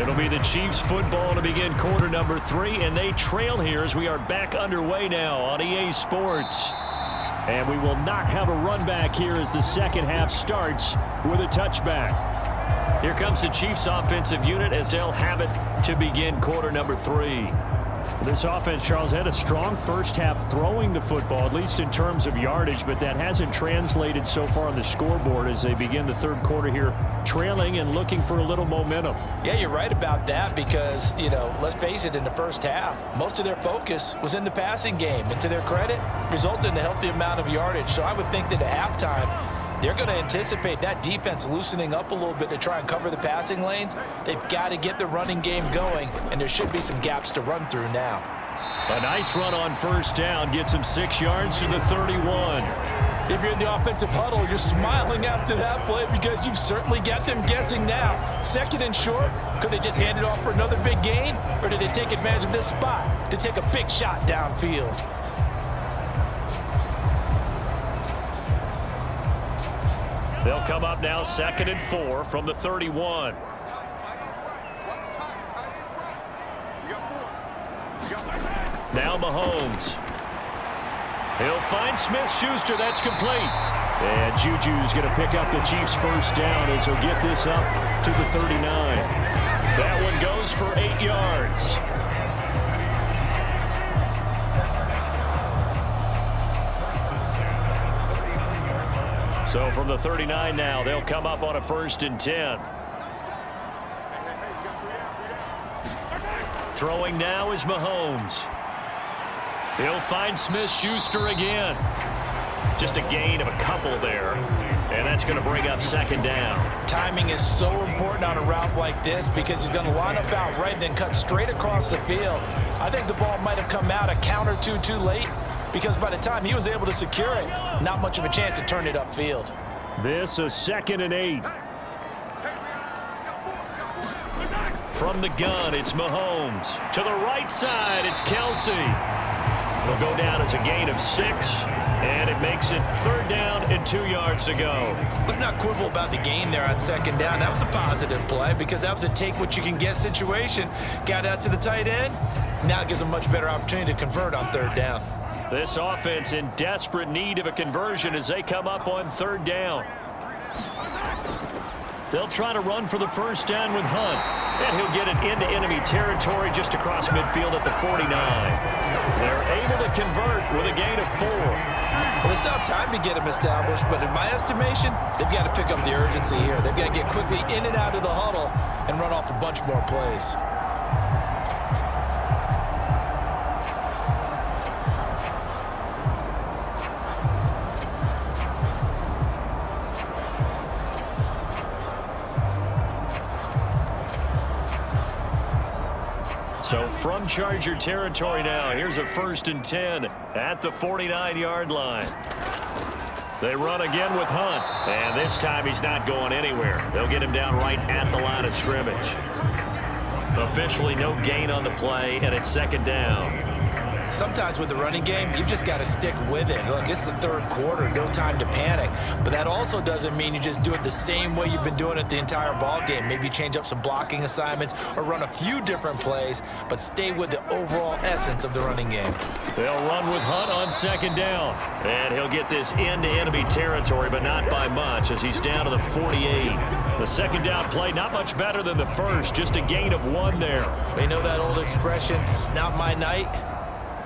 It'll be the Chiefs football to begin quarter number 3, and they trail here as we are back underway now on EA Sports. And we will not have a run back here as the second half starts with a touchback. Here comes the Chiefs offensive unit as they'll have it to begin quarter number 3. This offense, Charles, had a strong first half throwing the football, at least in terms of yardage, but that hasn't translated so far on the scoreboard as they begin the third quarter here, trailing and looking for a little momentum. Yeah, you're right about that because, let's face it, in the first half, most of their focus was in the passing game. And to their credit, resulted in a healthy amount of yardage. So I would think that at halftime, they're going to anticipate that defense loosening up a little bit to try and cover the passing lanes. They've got to get the running game going, and there should be some gaps to run through now. A nice run on first down gets him 6 yards to the 31. If you're in the offensive huddle, you're smiling after that play because you've certainly got them guessing now. Second and short, could they just hand it off for another big gain, or did they take advantage of this spot to take a big shot downfield? They'll come up now 2nd and 4 from the 31. Now Mahomes. He'll find Smith-Schuster. That's complete. And Juju's going to pick up the Chiefs' first down as he'll get this up to the 39. That one goes for 8 yards. So from the 39 now, they'll come up on a 1st and 10. Throwing now is Mahomes. He'll find Smith-Schuster again. Just a gain of a couple there. And that's going to bring up 2nd down. Timing is so important on a route like this because he's going to line up out right and then cut straight across the field. I think the ball might have come out a count or two too late, because by the time he was able to secure it, not much of a chance to turn it upfield. This is 2nd and 8. From the gun, it's Mahomes. To the right side, it's Kelsey. He'll go down as a gain of 6, and it makes it 3rd down and 2 yards to go. Let's not quibble about the gain there on 2nd down. That was a positive play because that was a take-what-you-can-get situation. Got out to the tight end. Now it gives a much better opportunity to convert on 3rd down. This offense in desperate need of a conversion as they come up on 3rd down. They'll try to run for the first down with Hunt. And he'll get it into enemy territory just across midfield at the 49. They're able to convert with a gain of 4. Well, they still have time to get him established, but in my estimation, they've got to pick up the urgency here. They've got to get quickly in and out of the huddle and run off a bunch more plays. So from Charger territory now, here's a 1st and 10 at the 49-yard line. They run again with Hunt, and this time he's not going anywhere. They'll get him down right at the line of scrimmage. Officially no gain on the play, and it's 2nd down. Sometimes with the running game, you've just got to stick with it. Look, it's the 3rd quarter, no time to panic. But that also doesn't mean you just do it the same way you've been doing it the entire ball game. Maybe change up some blocking assignments or run a few different plays, but stay with the overall essence of the running game. They'll run with Hunt on 2nd down. And he'll get this into enemy territory, but not by much as he's down to the 48. The 2nd down play, not much better than the first, just a gain of 1 there. You know that old expression, it's not my night?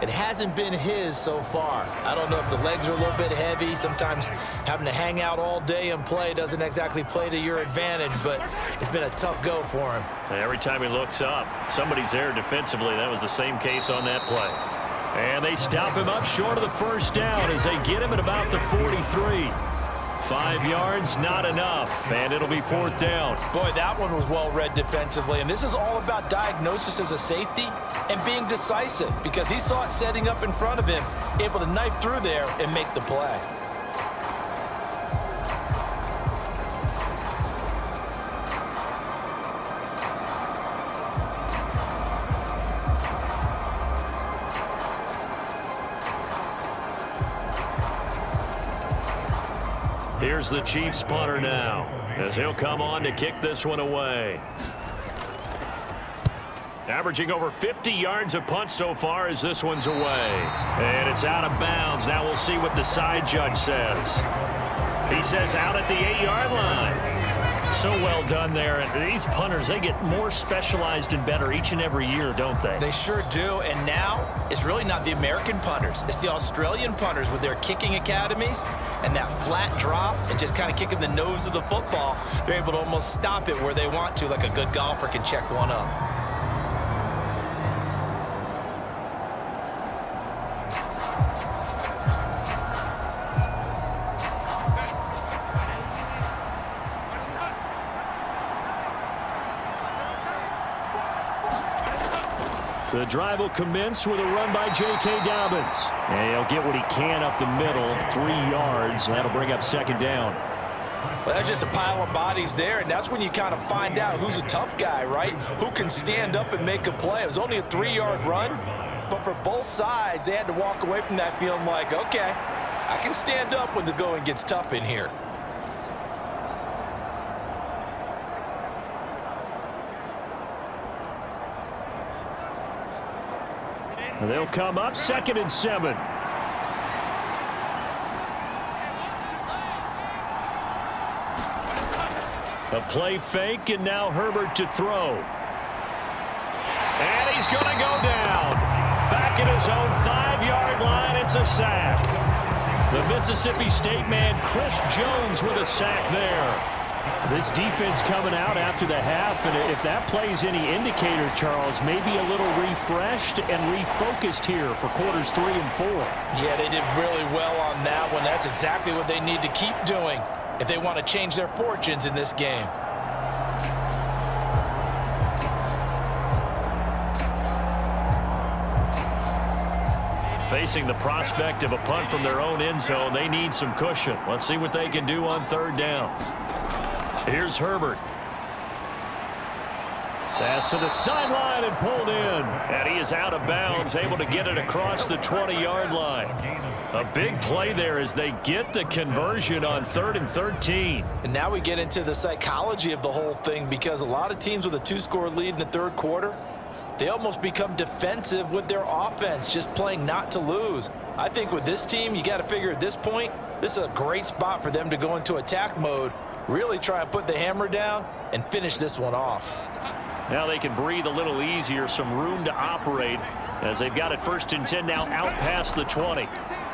It hasn't been his so far. I don't know if the legs are a little bit heavy. Sometimes having to hang out all day and play doesn't exactly play to your advantage, but it's been a tough go for him. Every time he looks up, somebody's there defensively. That was the same case on that play. And they stop him up short of the first down as they get him at about the 43. 5 yards, not enough, and it'll be 4th down. Boy, that one was well read defensively, and this is all about diagnosis as a safety and being decisive because he saw it setting up in front of him, able to knife through there and make the play. Here's the Chiefs punter now as he'll come on to kick this one away. averaging over 50 yards a punt so far as this one's away. And it's out of bounds. Now we'll see what the side judge says. He says out at the 8-yard line. So well done there. And these punters, they get more specialized and better each and every year, don't they? They sure do. And now it's really not the American punters. It's the Australian punters with their kicking academies and that flat drop and just kind of kicking the nose of the football. They're able to almost stop it where they want to, like a good golfer can check one up. The drive will commence with a run by J.K. Dobbins. And he'll get what he can up the middle, 3 yards. That'll bring up second down. Well, that's just a pile of bodies there, and that's when you kind of find out who's a tough guy, right? Who can stand up and make a play. It was only a 3-yard run, but for both sides, they had to walk away from that feeling like, okay, I can stand up when the going gets tough in here. They'll come up 2nd and 7. A play fake, and now Herbert to throw. And he's going to go down. Back at his own 5-yard line, it's a sack. The Mississippi State man, Chris Jones, with a sack there. This defense coming out after the half, and if that plays any indicator, Charles, maybe a little refreshed and refocused here for quarters 3 and 4. Yeah, they did really well on that one. That's exactly what they need to keep doing if they want to change their fortunes in this game. Facing the prospect of a punt from their own end zone, they need some cushion. Let's see what they can do on 3rd down. Here's Herbert. Pass to the sideline and pulled in. And he is out of bounds, able to get it across the 20-yard line. A big play there as they get the conversion on 3rd and 13. And now we get into the psychology of the whole thing, because a lot of teams with a 2-score lead in the 3rd quarter, they almost become defensive with their offense, just playing not to lose. I think with this team, you got to figure at this point, this is a great spot for them to go into attack mode, really try and put the hammer down and finish this one off. Now they can breathe a little easier, some room to operate as they've got it 1st and 10 now out past the 20.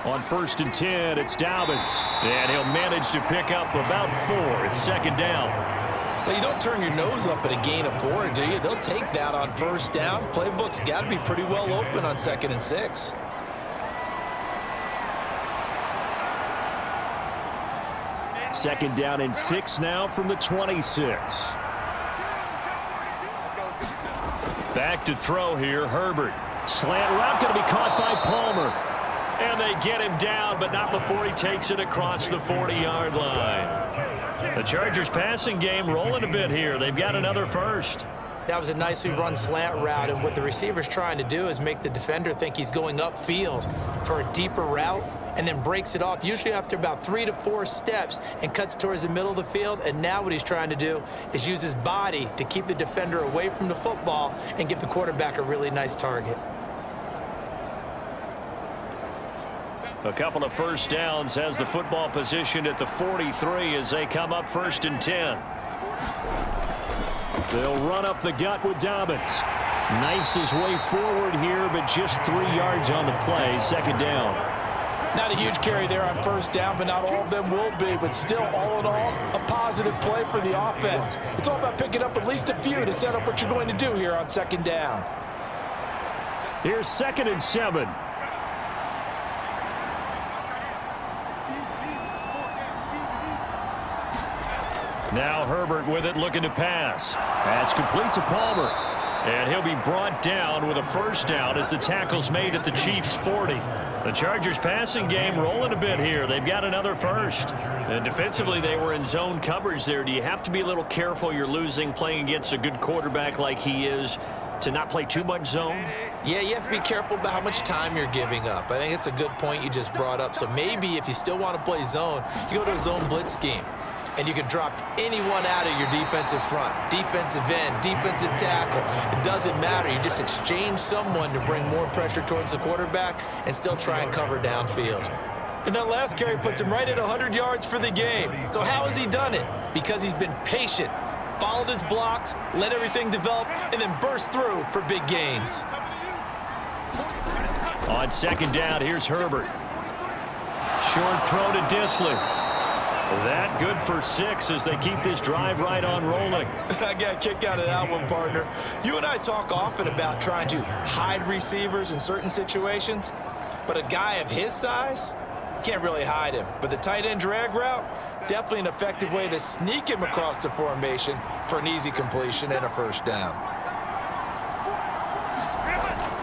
On 1st and 10, it's Dobbins, and he'll manage to pick up about 4. It's 2nd down. Well, you don't turn your nose up at a gain of 4, do you? They'll take that on 1st down. Playbook's got to be pretty well open on 2nd and 6. Second down and 6 now from the 26. Back to throw here, Herbert. Slant route going to be caught by Palmer. And they get him down, but not before he takes it across the 40-yard line. The Chargers passing game rolling a bit here. They've got another first. That was a nicely run slant route, and what the receiver's trying to do is make the defender think he's going upfield for a deeper route, and then breaks it off, usually after about 3 to 4 steps, and cuts towards the middle of the field. And now what he's trying to do is use his body to keep the defender away from the football and give the quarterback a really nice target. A couple of first downs has the football positioned at the 43 as they come up 1st and 10. They'll run up the gut with Dobbins. Knifes his way forward here, but just 3 yards on the play. 2nd down. Not a huge carry there on 1st down, but not all of them will be. But still, all in all, a positive play for the offense. It's all about picking up at least a few to set up what you're going to do here on 2nd down. Here's 2nd and 7. Now Herbert with it, looking to pass. That's complete to Palmer. And he'll be brought down with a 1st down as the tackle's made at the Chiefs' 40. The Chargers passing game rolling a bit here. They've got another first. And defensively, they were in zone coverage there. Do you have to be a little careful? You're losing, playing against a good quarterback like he is, to not play too much zone? Yeah, you have to be careful about how much time you're giving up. I think it's a good point you just brought up. So maybe if you still want to play zone, you go to a zone blitz scheme. and you can drop anyone out of your defensive front. Defensive end, defensive tackle. It doesn't matter. You just exchange someone to bring more pressure towards the quarterback and still try and cover downfield. And that last carry puts him right at 100 yards for the game. So how has he done it? Because he's been patient, followed his blocks, let everything develop, and then burst through for big gains. On second down, here's Herbert. Short throw to Disley. That good for 6 as they keep this drive right on rolling. I got a kick out of that one, partner. You and I talk often about trying to hide receivers in certain situations, but a guy of his size, can't really hide him. But the tight end drag route, definitely an effective way to sneak him across the formation for an easy completion and a first down.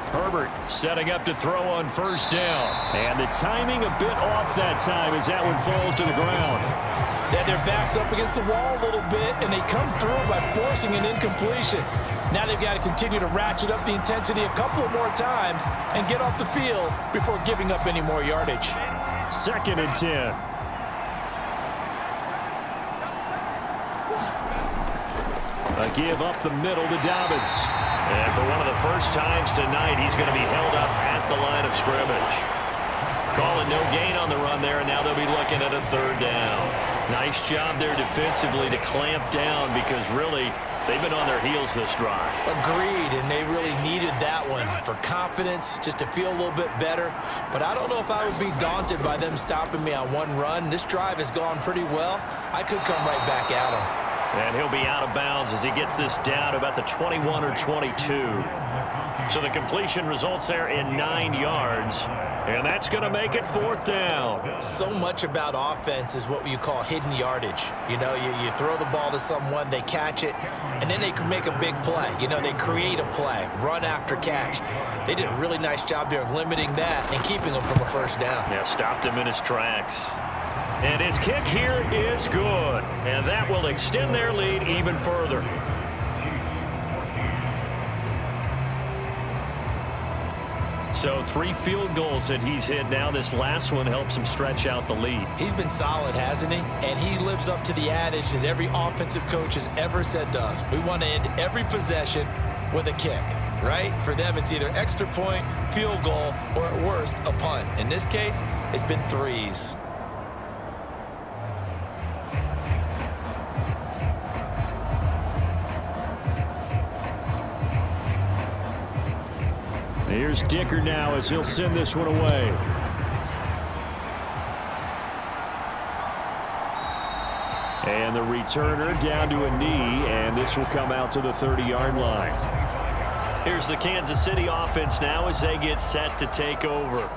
Herbert setting up to throw on first down. And the timing a bit off that time as that one falls to the ground. Then their backs up against the wall a little bit, and they come through by forcing an incompletion. Now they've got to continue to ratchet up the intensity a couple more times and get off the field before giving up any more yardage. 2nd and 10. A give up the middle to Dobbins. And for one of the first times tonight, he's going to be held up at the line of scrimmage. Calling no gain on the run there, and now they'll be looking at a 3rd down. Nice job there defensively to clamp down because really they've been on their heels this drive. Agreed, and they really needed that one for confidence, just to feel a little bit better. But I don't know if I would be daunted by them stopping me on one run. This drive has gone pretty well. I could come right back at them. And he'll be out of bounds as he gets this down about the 21 or 22. So the completion results there in 9 yards. And that's going to make it 4th down. So much about offense is what you call hidden yardage. You know, you throw the ball to someone, they catch it, and then they can make a big play. You know, they create a play, run after catch. They did a really nice job there of limiting that and keeping him from a first down. Yeah, stopped him in his tracks. And his kick here is good. And that will extend their lead even further. So 3 field goals that he's hit now. This last one helps him stretch out the lead. He's been solid, hasn't he? And he lives up to the adage that every offensive coach has ever said to us. We want to end every possession with a kick, right? For them, it's either extra point, field goal, or at worst, a punt. In this case, it's been 3s. Here's Dicker now as he'll send this one away. And the returner down to a knee, and this will come out to the 30-yard line. Here's the Kansas City offense now as they get set to take over.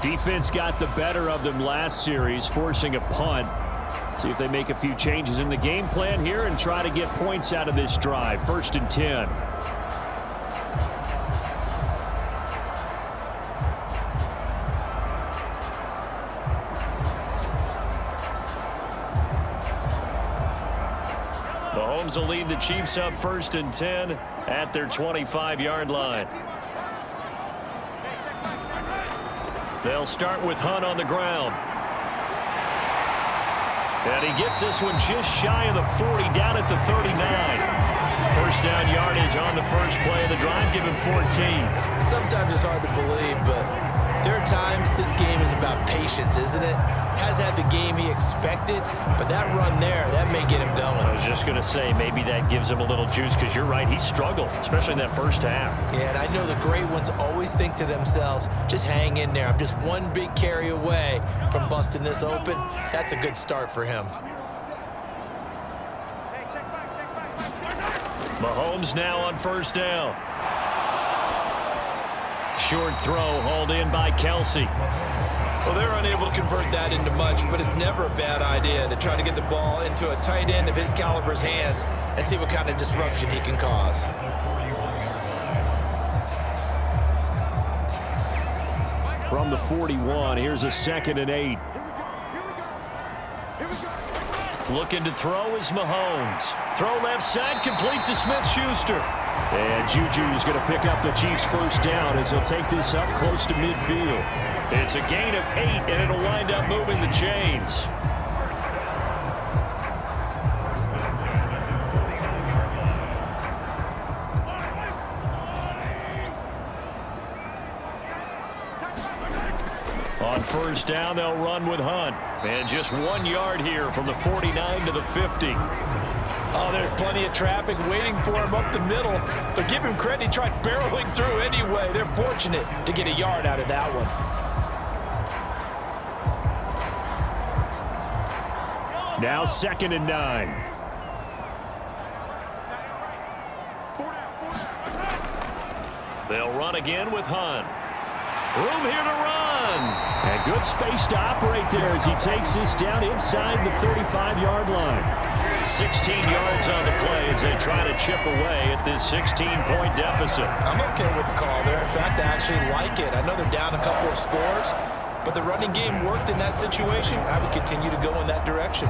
Defense got the better of them last series, forcing a punt. See if they make a few changes in the game plan here and try to get points out of this drive. 1st and 10. Mahomes will lead the Chiefs up 1st and 10 at their 25-yard line. They'll start with Hunt on the ground. And he gets this one just shy of the 40, down at the 39. First down yardage on the first play of the drive, give him 14. Sometimes it's hard to believe, but there are times this game is about patience, isn't it? Has had the game he expected, but that run there, that may get him going. I was just going to say, maybe that gives him a little juice, because you're right, he struggled, especially in that first half. Yeah, and I know the great ones always think to themselves, just hang in there. I'm just one big carry away from busting this open. That's a good start for him. Mahomes now on first down. Short throw hauled in by Kelsey. Well, they're unable to convert that into much, but it's never a bad idea to try to get the ball into a tight end of his caliber's hands and see what kind of disruption he can cause. From the 41, here's a 2nd and 8. Looking to throw is Mahomes. Throw left side, complete to Smith-Schuster. And Juju's going to pick up the Chiefs' first down as he'll take this up close to midfield. It's a gain of 8, and it'll wind up moving the chains. first down. They'll run with Hunt. And just 1 yard here from the 49 to the 50. Oh, there's plenty of traffic waiting for him up the middle. But give him credit, he tried barreling through anyway. They're fortunate to get a yard out of that one. Now 2nd and 9. They'll run again with Hunt. Room here to run. And good space to operate there as he takes this down inside the 35-yard line. 16 yards on the play as they try to chip away at this 16-point deficit. I'm okay with the call there. In fact, I actually like it. I know they're down a couple of scores, but the running game worked in that situation. I would continue to go in that direction.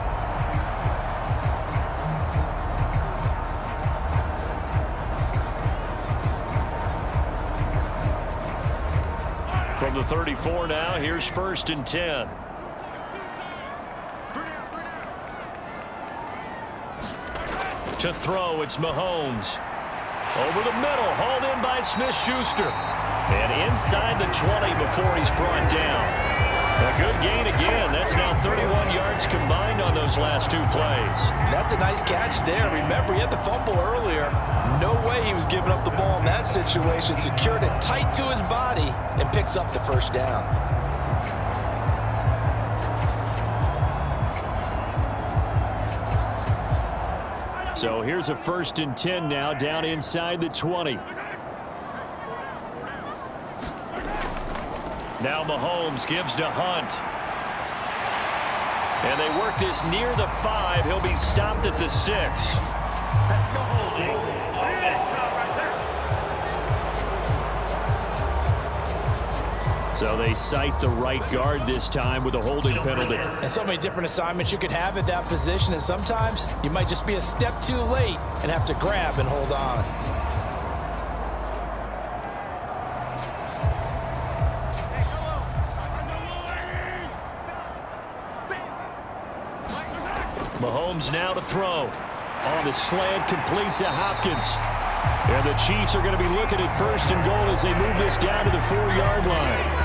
From the 34 now, here's 1st and 10. To throw, it's Mahomes. Over the middle, hauled in by Smith-Schuster. And inside the 20 before he's brought down. A good gain again. That's now 31 yards combined on those last 2 plays. That's a nice catch there. Remember, he had the fumble earlier. No way he was giving up the ball in that situation. Secured it tight to his body and picks up the first down. So here's a 1st and 10 now down inside the 20. Now Mahomes gives to Hunt. And they work this near the 5. He'll be stopped at the 6. So they cite the right guard this time with a holding penalty. And so many different assignments you could have at that position, and sometimes you might just be a step too late and have to grab and hold on. Mahomes now to throw. On the slant, complete to Hopkins. And the Chiefs are going to be looking at 1st and goal as they move this down to the 4-yard line.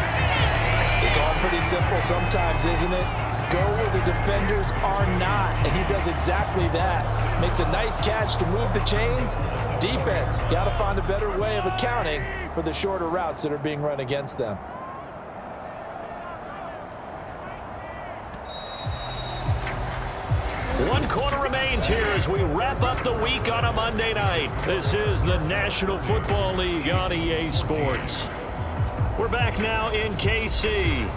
It's all pretty simple sometimes, isn't it? Go where the defenders are not, and he does exactly that. Makes a nice catch to move the chains. Defense, got to find a better way of accounting for the shorter routes that are being run against them. One quarter remains here as we wrap up the week on a Monday night. This is the National Football League on EA Sports. We're back now in KC.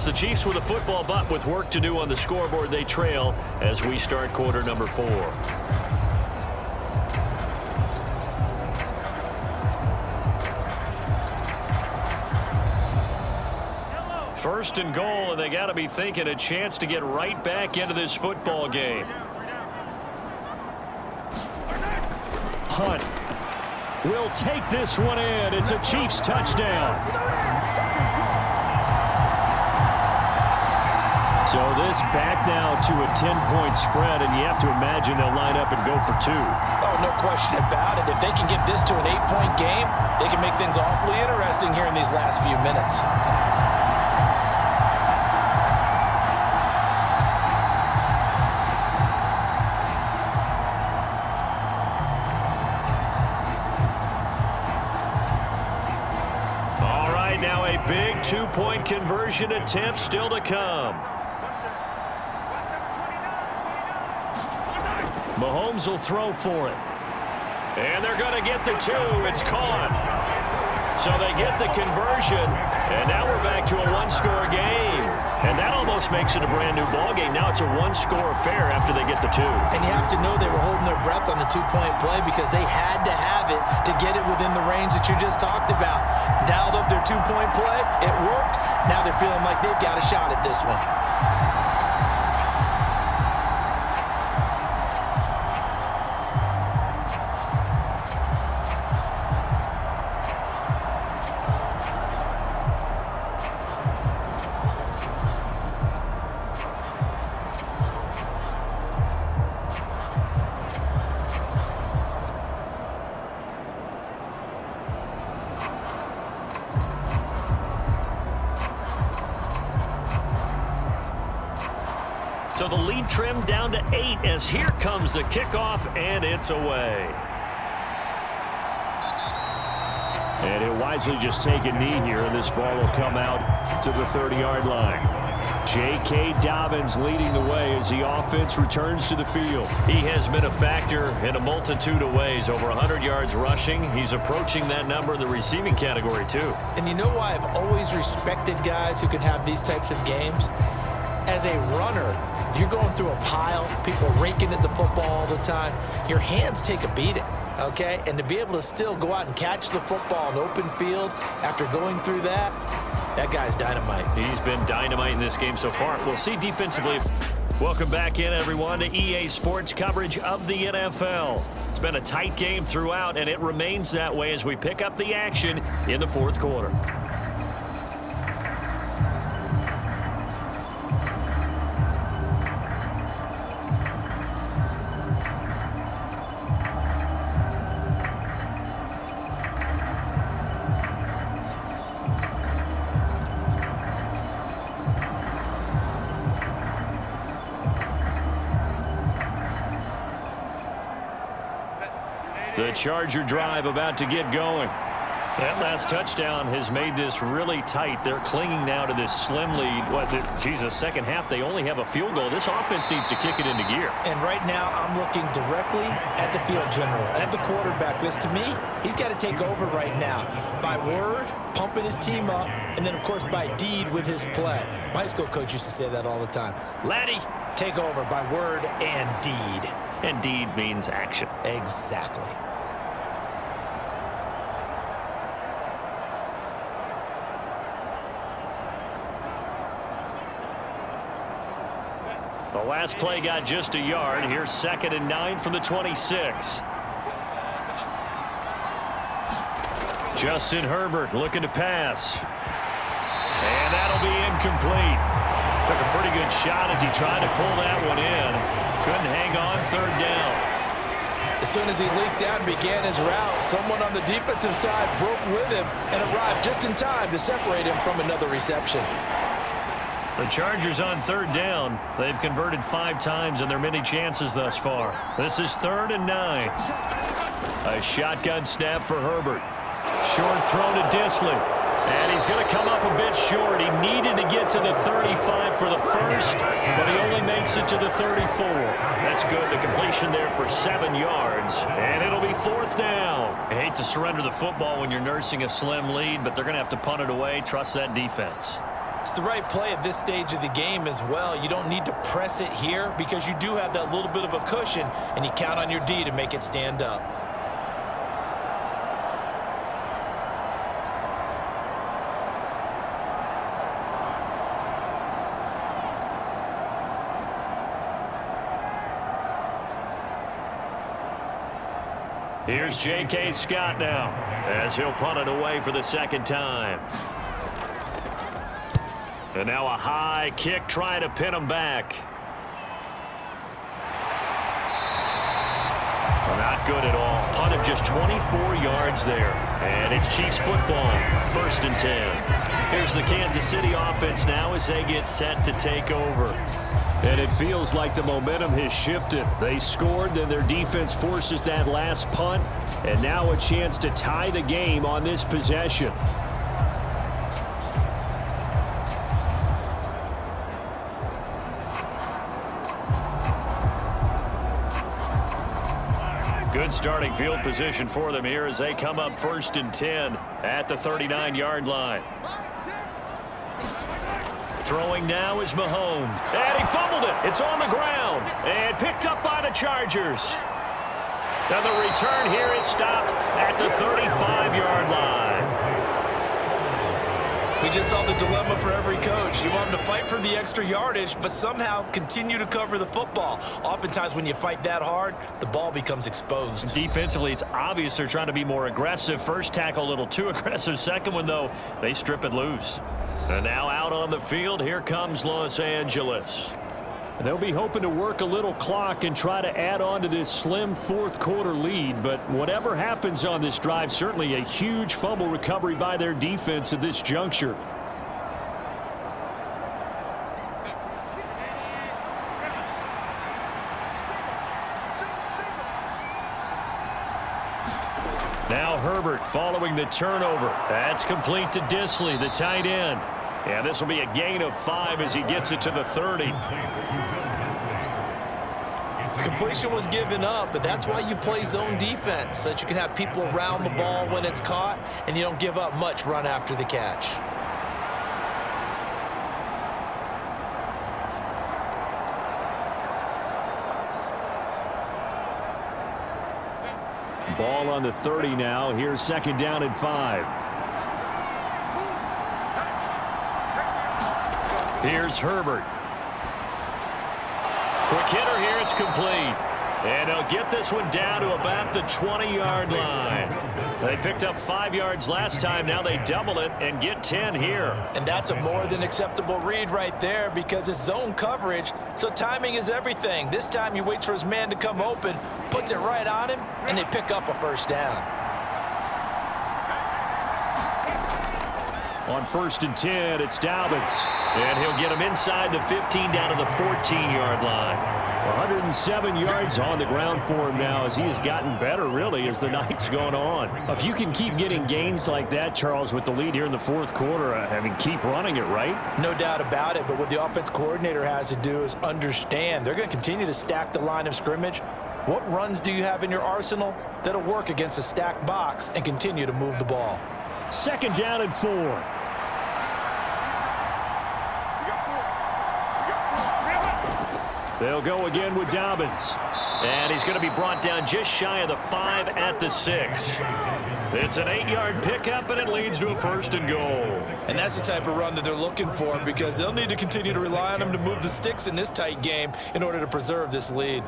The Chiefs with a football, but with work to do on the scoreboard, they trail as we start quarter number 4. First and goal, and they got to be thinking a chance to get right back into this football game. Hunt will take this one in. It's a Chiefs touchdown. So this back now to a 10-point spread, and you have to imagine they'll line up and go for 2. Oh, no question about it. If they can get this to an 8-point game, they can make things awfully interesting here in these last few minutes. two-point conversion attempt still to come. Mahomes will throw for it. And they're going to get the two. It's caught. So they get the conversion, and now we're back to a one-score game. And that almost makes it a brand-new ballgame. Now it's a one-score affair after they get the two. And you have to know they were holding their breath on the two-point play because they had to have it to get it within the range that you just talked about. Dialed up their two-point play. It worked. Now they're feeling like they've got a shot at this one. So the lead trimmed down to 8 as here comes the kickoff, and it's away. And he'll wisely just take a knee here, and this ball will come out to the 30-yard line. J.K. Dobbins leading the way as the offense returns to the field. He has been a factor in a multitude of ways. Over 100 yards rushing. He's approaching that number in the receiving category, too. And you know why I've always respected guys who can have these types of games? As a runner, you're going through a pile, people raking at the football all the time. Your hands take a beating, okay? And to be able to still go out and catch the football in open field after going through that, that guy's dynamite. He's been dynamite in this game so far. We'll see defensively. Welcome back in, everyone, to EA Sports coverage of the NFL. It's been a tight game throughout, and it remains that way as we pick up the action in the fourth quarter. The Charger drive about to get going. That last touchdown has made this really tight. They're clinging now to this slim lead. Second half, they only have a field goal. This offense needs to kick it into gear. And right now, I'm looking directly at the field general, at the quarterback. Because to me, he's got to take over right now. By word, pumping his team up, and then, of course, by deed with his play. My high school coach used to say that all the time. Laddie, take over by word and deed. And deed means action. Exactly. The last play got just a yard. Here's 2nd and 9 from the 26. Justin Herbert looking to pass. And that'll be incomplete. Took a pretty good shot as he tried to pull that one in. Couldn't hang on, 3rd down. As soon as he leaped out and began his route, someone on the defensive side broke with him and arrived just in time to separate him from another reception. The Chargers on 3rd down. They've converted 5 times in their many chances thus far. This is 3rd and 9. A shotgun snap for Herbert. Short throw to Disley. And he's going to come up a bit short. He needed to get to the 35 for the first, but he only makes it to the 34. That's good. The completion there for 7 yards. And it'll be 4th down. I hate to surrender the football when you're nursing a slim lead, but they're going to have to punt it away. Trust that defense. It's the right play at this stage of the game as well. You don't need to press it here because you do have that little bit of a cushion, and you count on your D to make it stand up. Here's J.K. Scott now as he'll punt it away for the 2nd time. And now a high kick trying to pin him back. Well, not good at all. Punt of just 24 yards there. And it's Chiefs football, 1st and 10. Here's the Kansas City offense now as they get set to take over. And it feels like the momentum has shifted. They scored, then their defense forces that last punt. And now a chance to tie the game on this possession. Good starting field position for them here as they come up 1st and 10 at the 39-yard line. Throwing now is Mahomes. And he fumbled it. It's on the ground. And picked up by the Chargers. Now the return here is stopped at the 35-yard line. We just saw the dilemma for every coach. You want them to fight for the extra yardage, but somehow continue to cover the football. Oftentimes when you fight that hard, the ball becomes exposed. Defensively, it's obvious they're trying to be more aggressive. First tackle a little too aggressive. Second one, though, they strip it loose. And now out on the field, here comes Los Angeles. They'll be hoping to work a little clock and try to add on to this slim fourth-quarter lead. But whatever happens on this drive, certainly a huge fumble recovery by their defense at this juncture. Now Herbert following the turnover. That's complete to Disley, the tight end. Yeah, this will be a gain of 5 as he gets it to the 30. Completion was given up, but that's why you play zone defense, so that you can have people around the ball when it's caught, and you don't give up much run after the catch. Ball on the 30 now. Here's 2nd down and 5. Here's Herbert. Quick hitter here. It's complete. And they'll get this one down to about the 20-yard line. They picked up 5 yards last time. Now they double it and get 10 here. And that's a more than acceptable read right there because it's zone coverage, so timing is everything. This time he waits for his man to come open, puts it right on him, and they pick up a 1st down. On 1st and 10, it's Dobbins. And he'll get him inside the 15 down to the 14-yard line. 107 yards on the ground for him now as he has gotten better, really, as the night's gone on. If you can keep getting gains like that, Charles, with the lead here in the 4th quarter, keep running it, right? No doubt about it, but what the offense coordinator has to do is understand they're going to continue to stack the line of scrimmage. What runs do you have in your arsenal that'll work against a stacked box and continue to move the ball? 2nd down and 4. They'll go again with Dobbins. And he's going to be brought down just shy of the 5 at the 6. It's an 8-yard pickup, and it leads to a 1st and goal. And that's the type of run that they're looking for because they'll need to continue to rely on him to move the sticks in this tight game in order to preserve this lead.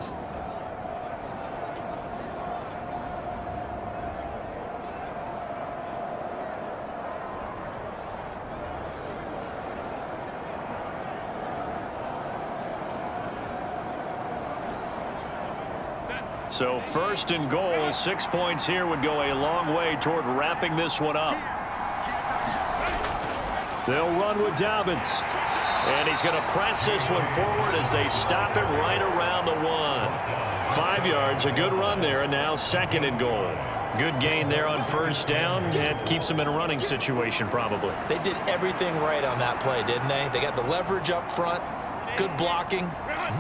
So 1st and goal, 6 points here would go a long way toward wrapping this one up. They'll run with Dobbins. And he's going to press this one forward as they stop it right around the 1. 5 yards, a good run there, and now 2nd and goal. Good gain there on 1st down. It keeps them in a running situation probably. They did everything right on that play, didn't they? They got the leverage up front, good blocking,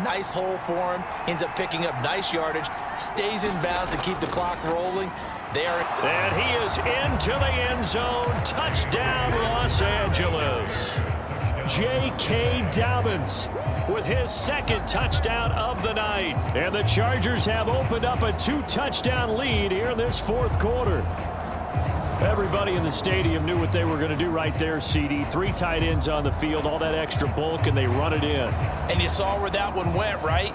nice hole for him, ends up picking up nice yardage, stays in bounds and keep the clock rolling. And he is into the end zone. Touchdown, Los Angeles. J.K. Dobbins with his 2nd touchdown of the night. And the Chargers have opened up a 2-touchdown lead here in this 4th quarter. Everybody in the stadium knew what they were going to do right there, CD. 3 tight ends on the field, all that extra bulk, and they run it in. And you saw where that one went, right?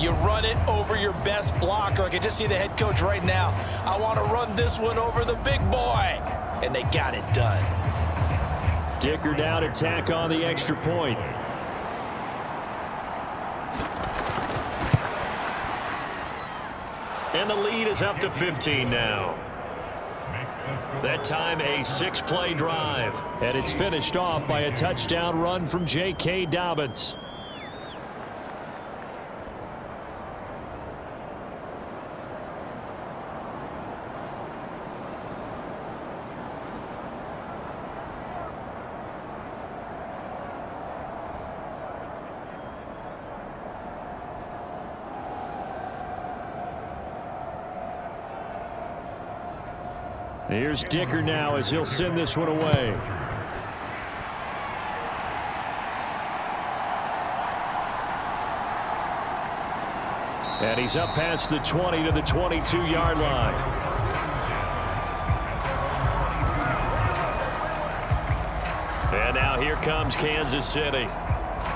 You run it over your best blocker. I can just see the head coach right now. I want to run this one over the big boy. And they got it done. Dicker down to tack on the extra point. And the lead is up to 15 now. That time a 6-play drive. And it's finished off by a touchdown run from J.K. Dobbins. Here's Dicker now as he'll send this one away. And he's up past the 20 to the 22-yard line. And now here comes Kansas City.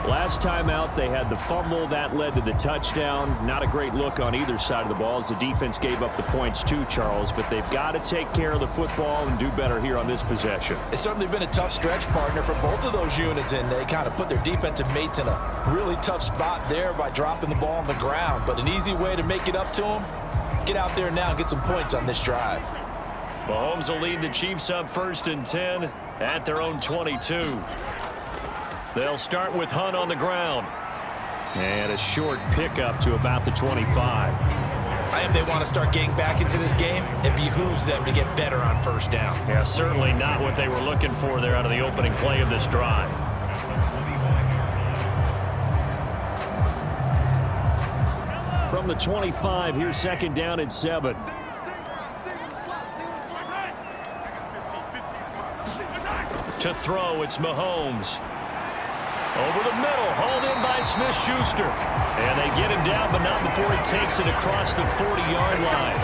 Last time out, they had the fumble. That led to the touchdown. Not a great look on either side of the ball as the defense gave up the points too, Charles. But they've got to take care of the football and do better here on this possession. It's certainly been a tough stretch, partner, for both of those units, and they kind of put their defensive mates in a really tough spot there by dropping the ball on the ground. But an easy way to make it up to them, get out there now and get some points on this drive. Mahomes will lead the Chiefs up 1st and 10 at their own 22. They'll start with Hunt on the ground. And a short pickup to about the 25. If they want to start getting back into this game, it behooves them to get better on 1st down. Yeah, certainly not what they were looking for there out of the opening play of this drive. From the 25, here's 2nd down and 7. To throw, it's Mahomes. Over the middle, hauled in by Smith-Schuster. And they get him down, but not before he takes it across the 40-yard line.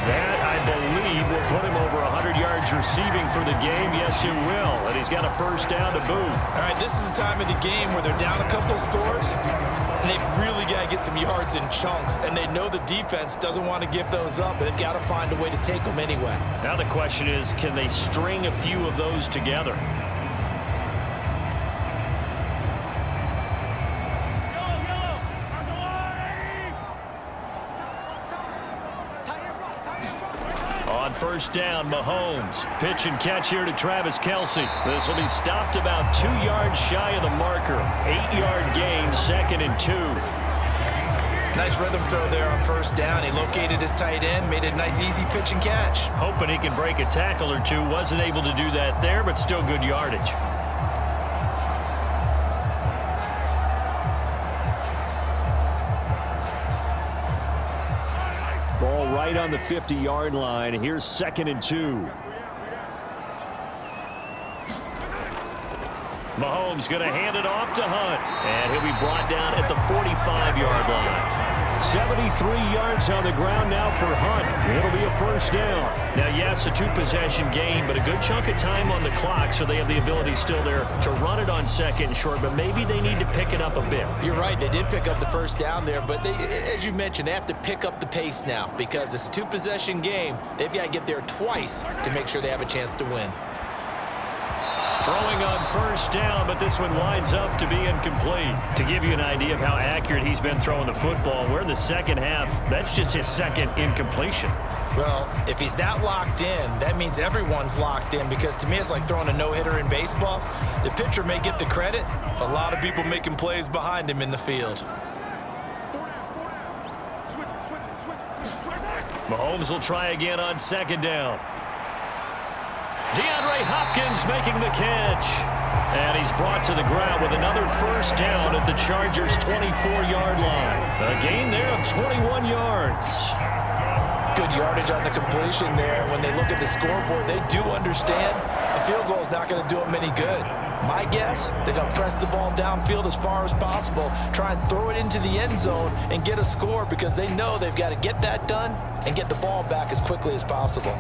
That, I believe, will put him over 100 yards receiving for the game. Yes, it will. And he's got a 1st down to boot. All right, this is the time of the game where they're down a couple of scores, and they've really got to get some yards in chunks. And they know the defense doesn't want to give those up, but they've got to find a way to take them anyway. Now the question is, can they string a few of those together? On 1st down, Mahomes. Pitch and catch here to Travis Kelce. This will be stopped about 2 yards shy of the marker. 8-yard gain, 2nd and 2. Nice rhythm throw there on 1st down. He located his tight end, made it a nice easy pitch and catch. Hoping he can break a tackle or two. Wasn't able to do that there, but still good yardage. Ball right on the 50-yard line. Here's 2nd and 2. Mahomes going to hand it off to Hunt. And he'll be brought down at the 45-yard line. 73 yards on the ground now for Hunt. It'll be a 1st down. Now, yes, a 2-possession game, but a good chunk of time on the clock, so they have the ability still there to run it on 2nd and short, but maybe they need to pick it up a bit. You're right. They did pick up the 1st down there, but they, as you mentioned, they have to pick up the pace now because it's a 2-possession game. They've got to get there twice to make sure they have a chance to win. Throwing on 1st down, but this one winds up to be incomplete. To give you an idea of how accurate he's been throwing the football, we're in the 2nd half. That's just his 2nd incompletion. Well, if he's that locked in, that means everyone's locked in because to me it's like throwing a no-hitter in baseball. The pitcher may get the credit, a lot of people making plays behind him in the field. Mahomes will try again on 2nd down. DeAndre Hopkins making the catch. And he's brought to the ground with another 1st down at the Chargers' 24-yard line. A gain there of 21 yards. Good yardage on the completion there. When they look at the scoreboard, they do understand a field goal is not going to do them any good. My guess, they're going to press the ball downfield as far as possible, try and throw it into the end zone and get a score because they know they've got to get that done and get the ball back as quickly as possible.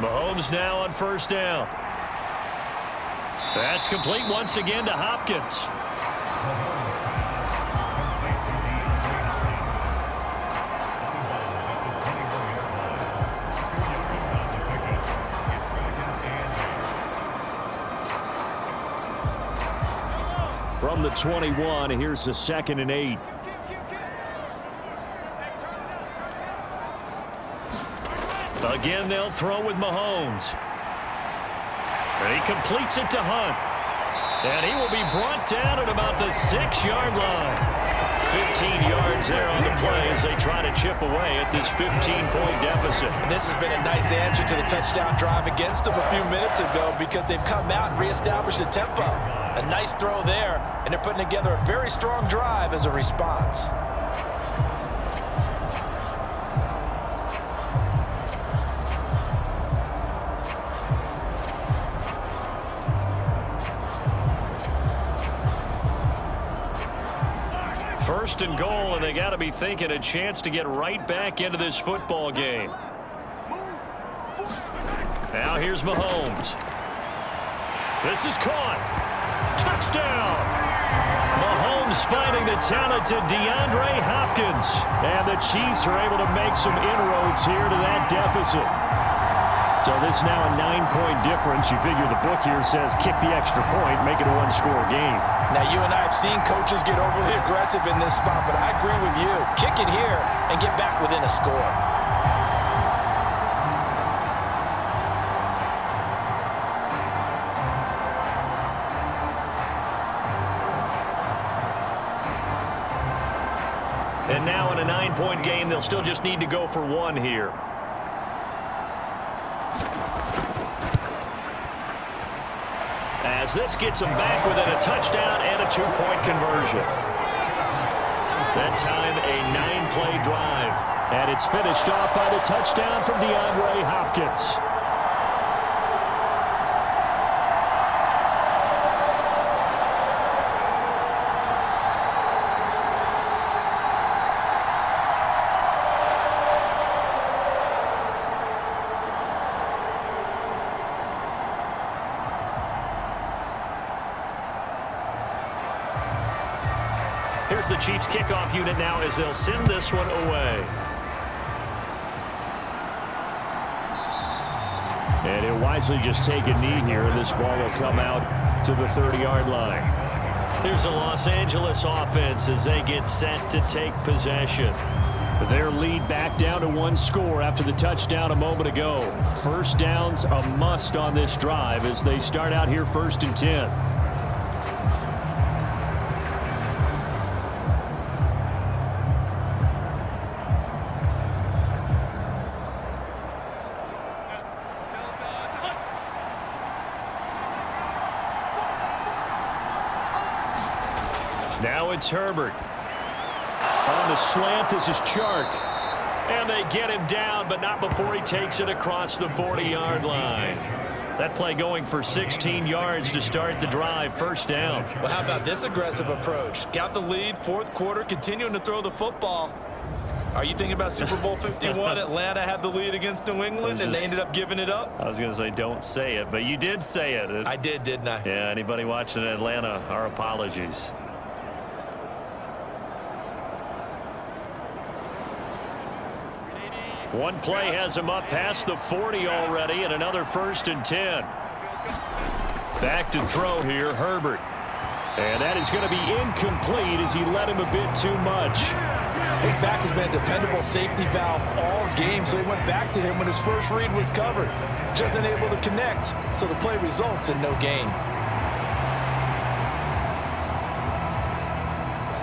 Mahomes now on 1st down. That's complete once again to Hopkins. From the 21, here's the 2nd and 8. Again, they'll throw with Mahomes. And he completes it to Hunt. And he will be brought down at about the 6-yard line. 15 yards yards there on the play as they try to chip away at this 15-point deficit. And this has been a nice answer to the touchdown drive against them a few minutes ago because they've come out and reestablished the tempo. A nice throw there, and they're putting together a very strong drive as a response. First and goal, and they got to be thinking a chance to get right back into this football game. Now here's Mahomes. This is caught. Touchdown! Mahomes finding the talented DeAndre Hopkins. And the Chiefs are able to make some inroads here to that deficit. So this is now a 9-point difference. You figure the book here says kick the extra point, make it a one-score game. Now, you and I have seen coaches get overly aggressive in this spot, but I agree with you. Kick it here and get back within a score. And now in a 9-point game, they'll still just need to go for one here. As this gets them back within a touchdown and a 2-point conversion. That time a 9-play drive. And it's finished off by the touchdown from DeAndre Hopkins. Here's the Chiefs kickoff unit now as they'll send this one away. And he'll wisely just take a knee here. This ball will come out to the 30-yard line. Here's the Los Angeles offense as they get set to take possession. Their lead back down to one score after the touchdown a moment ago. First down's a must on this drive as they start out here 1st and 10. Now it's Herbert. On the slant, this is Chark. And they get him down, but not before he takes it across the 40-yard line. That play going for 16 yards to start the drive. First down. Well, how about this aggressive approach? Got the lead, 4th quarter, continuing to throw the football. Are you thinking about Super Bowl 51? Atlanta had the lead against New England, and they ended up giving it up? I was going to say don't say it, but you did say it. I did, didn't I? Yeah, anybody watching Atlanta, our apologies. One play has him up past the 40 already, and another 1st and 10. Back to throw here, Herbert. And that is going to be incomplete as he led him a bit too much. His back has been a dependable safety valve all game, so he went back to him when his first read was covered. Just unable to connect, so the play results in no gain.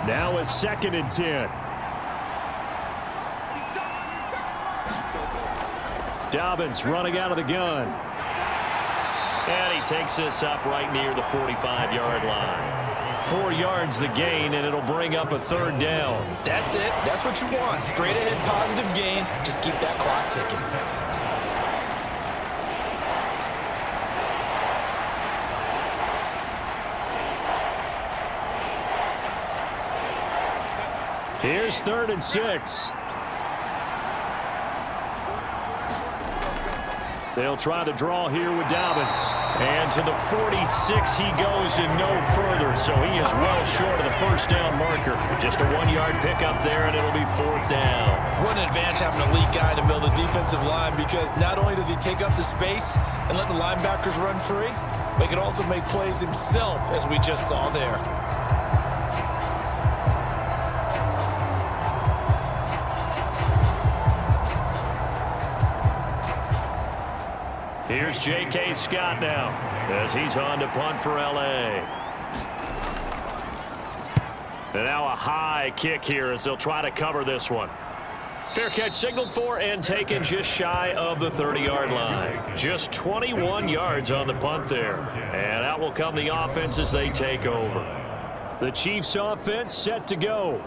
Now a 2nd and 10. Dobbins running out of the gun. And he takes this up right near the 45-yard line. 4 yards the gain, and it'll bring up a 3rd down. That's it. That's what you want. Straight ahead positive gain. Just keep that clock ticking. Here's 3rd and 6. They'll try the draw here with Dobbins. And to the 46 he goes and no further, so he is well short of the first down marker. Just a 1-yard pickup there, and it'll be 4th down. What an advantage having an elite guy in the middle of the defensive line, because not only does he take up the space and let the linebackers run free, but he can also make plays himself, as we just saw there. Here's J.K. Scott now as he's on to punt for L.A. And now a high kick here as they'll try to cover this one. Fair catch signaled for and taken just shy of the 30-yard line. Just 21 yards on the punt there. And out will come the offense as they take over. The Chiefs offense set to go.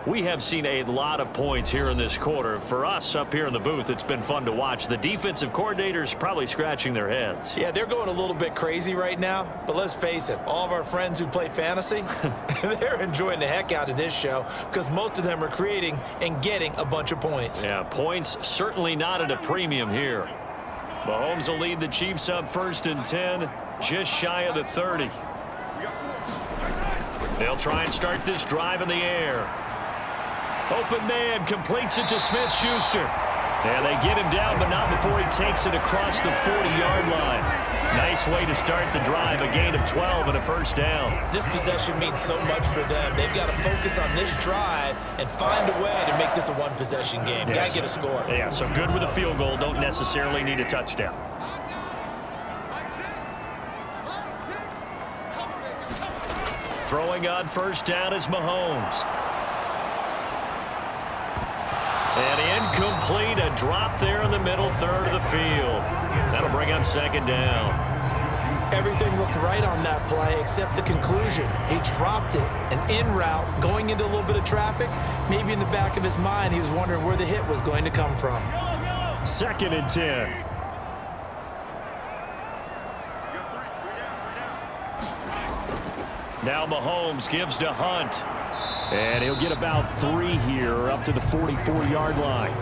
We have seen a lot of points here in this quarter. For us up here in the booth, it's been fun to watch. The defensive coordinators probably scratching their heads. Yeah, they're going a little bit crazy right now. But let's face it, all of our friends who play fantasy, they're enjoying the heck out of this show because most of them are creating and getting a bunch of points. Yeah, points certainly not at a premium here. Mahomes will lead the Chiefs up 1st and 10, just shy of the 30. They'll try and start this drive in the air. Open man completes it to Smith-Schuster. And they get him down, but not before he takes it across the 40-yard line. Nice way to start the drive, a gain of 12 and a first down. This possession means so much for them. They've got to focus on this drive and find a way to make this a one-possession game. Yes. Got to get a score. Yeah, so good with a field goal. Don't necessarily need a touchdown. Throwing on first down is Mahomes. And incomplete, a drop there in the middle third of the field. That'll bring up 2nd down. Everything looked right on that play except the conclusion. He dropped it, an in route, going into a little bit of traffic. Maybe in the back of his mind, he was wondering where the hit was going to come from. 2nd and 10. Now Mahomes gives to Hunt. And he'll get about 3 here up to the 44-yard line.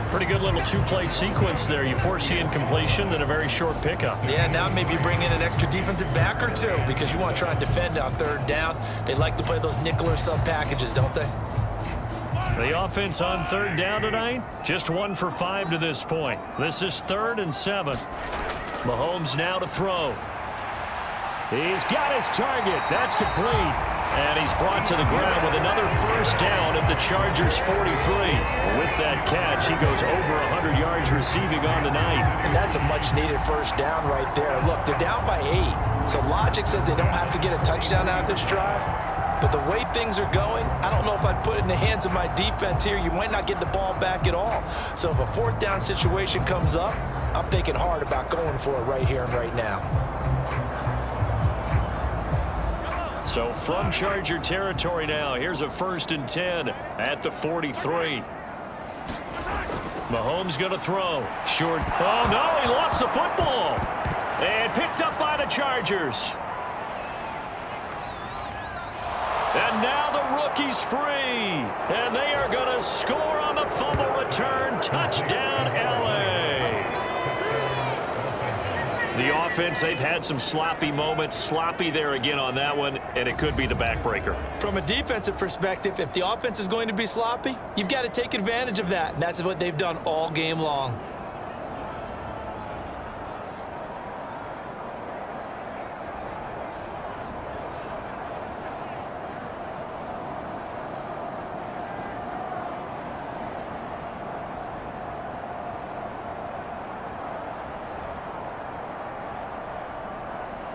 Pretty good little two-play sequence there. You foresee incompletion, then a very short pickup. Yeah, now maybe bring in an extra defensive back or two because you want to try and defend on 3rd down. They like to play those nickel or sub packages, don't they? The offense on 3rd down tonight, just 1 for 5 to this point. This is 3rd and 7. Mahomes now to throw. He's got his target. That's complete. And he's brought to the ground with another first down at the Chargers' 43. With that catch, he goes over 100 yards receiving on the night. And that's a much-needed first down right there. Look, they're down by 8. So logic says they don't have to get a touchdown out of this drive. But the way things are going, I don't know if I'd put it in the hands of my defense here. You might not get the ball back at all. So if a 4th down situation comes up, I'm thinking hard about going for it right here and right now. So from Charger territory now, here's a 1st and 10 at the 43. Mahomes going to throw. Short. Oh, no, he lost the football. And picked up by the Chargers. And now the rookie's free. And they are going to score on the fumble return. Touchdown, L.A. The offense, they've had some sloppy moments. Sloppy there again on that one, and it could be the backbreaker. From a defensive perspective, if the offense is going to be sloppy, you've got to take advantage of that, and that's what they've done all game long.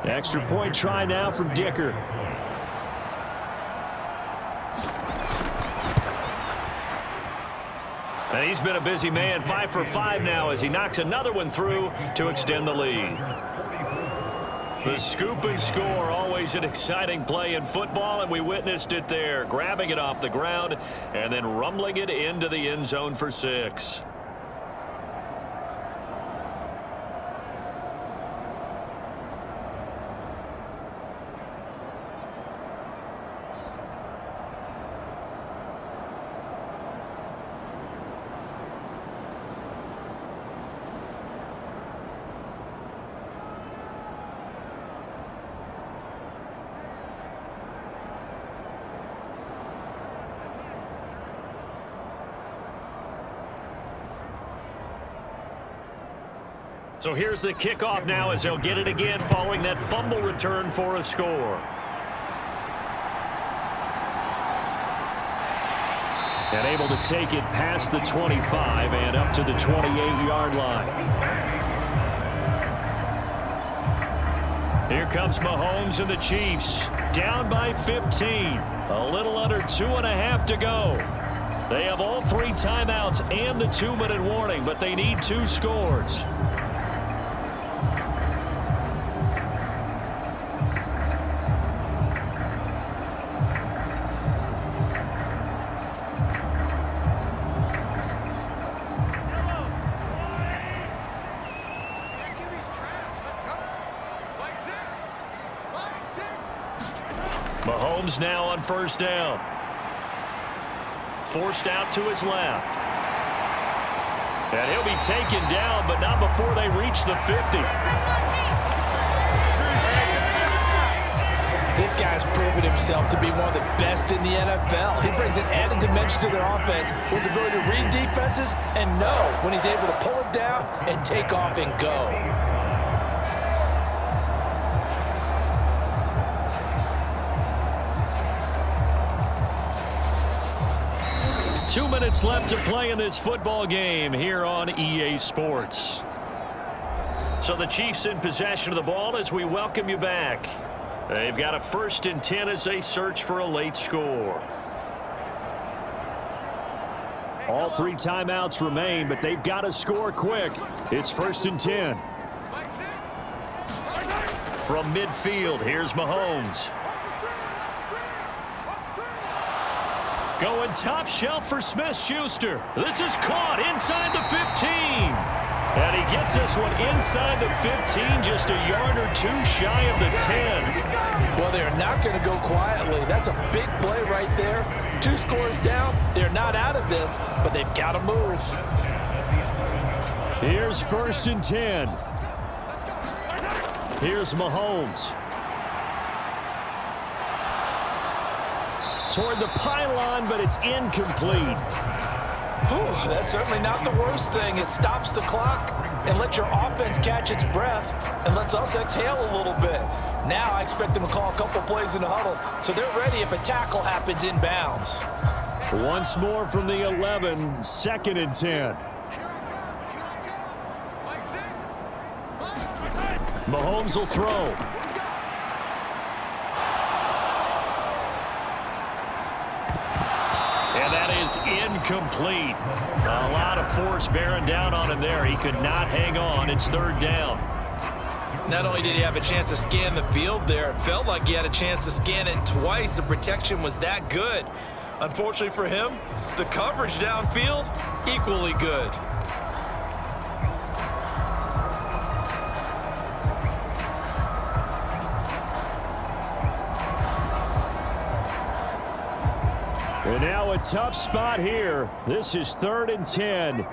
Extra point try now from Dicker. And he's been a busy man, 5 for 5 now as he knocks another one through to extend the lead. The scoop and score, always an exciting play in football, and we witnessed it there, grabbing it off the ground and then rumbling it into the end zone for 6. So here's the kickoff now as they'll get it again following that fumble return for a score. And able to take it past the 25 and up to the 28-yard line. Here comes Mahomes and the Chiefs. Down by 15. A little under 2.5 to go. They have all 3 timeouts and the 2-minute warning, but they need 2 scores. Mahomes now on first down. Forced out to his left. And he'll be taken down, but not before they reach the 50. This guy's proven himself to be one of the best in the NFL. He brings an added dimension to their offense, his ability to read defenses and know when he's able to pull it down and take off and go. 2 minutes left to play in this football game here on EA Sports. So the Chiefs in possession of the ball as we welcome you back. They've got a 1st and 10 as they search for a late score. All 3 timeouts remain, but they've got to score quick. It's 1st and 10. From midfield, here's Mahomes. Going top shelf for Smith-Schuster. This is caught inside the 15. And he gets this one inside the 15, just a yard or 2 shy of the 10. Well, they're not going to go quietly. That's a big play right there. 2 scores down. They're not out of this, but they've got to move. Here's 1st and 10. Here's Mahomes. Toward the pylon, but it's incomplete. Whew, that's certainly not the worst thing. It stops the clock and lets your offense catch its breath and lets us exhale a little bit. Now I expect them to call a couple plays in the huddle, so they're ready if a tackle happens inbounds. Once more from the 11, 2nd and 10. Mahomes will throw. And that is incomplete. A lot of force bearing down on him there. He could not hang on. It's 3rd down. Not only did he have a chance to scan the field there, it felt like he had a chance to scan it twice. The protection was that good. Unfortunately for him, the coverage downfield, equally good. And now a tough spot here. This is 3rd and 10.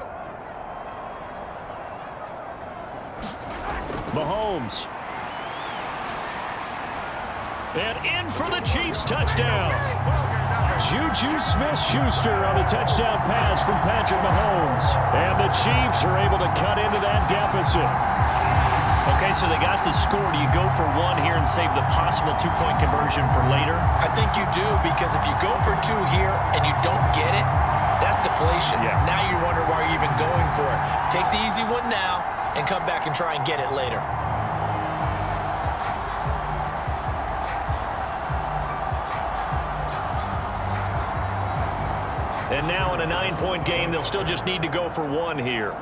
Mahomes. And in for the Chiefs touchdown. Juju Smith-Schuster on the touchdown pass from Patrick Mahomes. And the Chiefs are able to cut into that deficit. Okay, so they got the score. Do you go for 1 here and save the possible 2-point conversion for later? I think you do, because if you go for 2 here and you don't get it, that's deflation. Yeah. Now you wonder why you're even going for it. Take the easy one now and come back and try and get it later. And now in a 9-point game, they'll still just need to go for 1 here.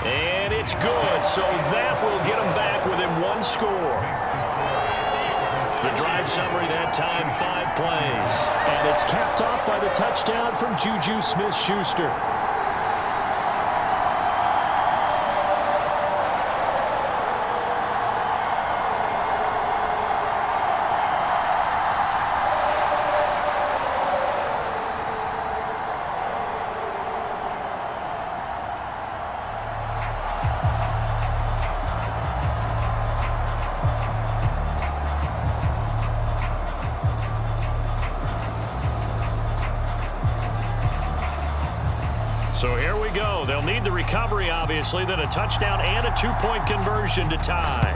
And it's good, so that will get them back within 1 score. The drive summary that time, 5 plays. And it's capped off by the touchdown from Juju Smith-Schuster. So here we go. They'll need the recovery, obviously, then a touchdown and a 2-point conversion to tie.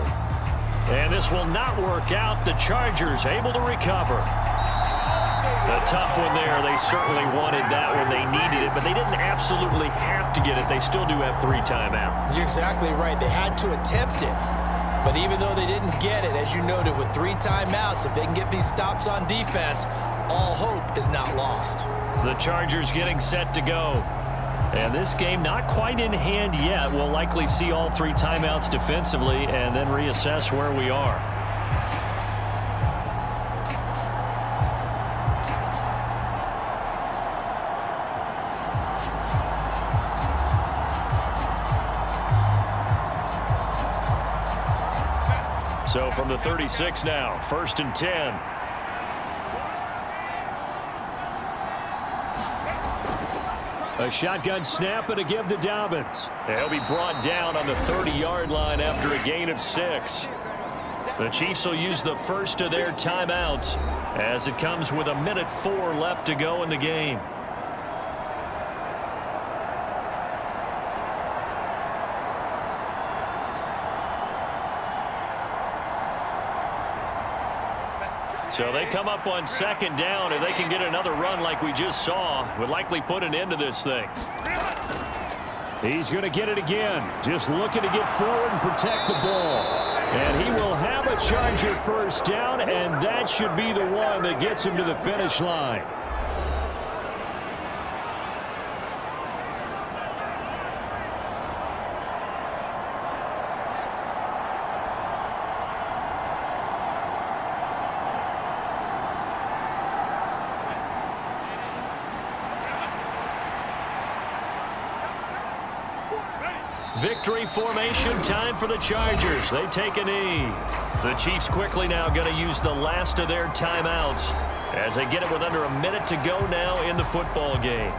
And this will not work out. The Chargers able to recover. A tough one there. They certainly wanted that one. They needed it, but they didn't absolutely have to get it. They still do have 3 timeouts. You're exactly right. They had to attempt it. But even though they didn't get it, as you noted, with 3 timeouts, if they can get these stops on defense, all hope is not lost. The Chargers getting set to go. And this game not quite in hand yet. We'll likely see all 3 timeouts defensively and then reassess where we are. So from the 36 now, 1st and 10. A shotgun snap and a give to Dobbins. He'll be brought down on the 30-yard line after a gain of 6. The Chiefs will use the first of their timeouts as it comes with 1:04 left to go in the game. So they come up on 2nd down. If they can get another run like we just saw, would likely put an end to this thing. He's going to get it again. Just looking to get forward and protect the ball. And he will have a Charger first down, and that should be the one that gets him to the finish line. Victory formation time for the Chargers. They take a knee. The Chiefs quickly now going to use the last of their timeouts as they get it with under a minute to go now in the football game.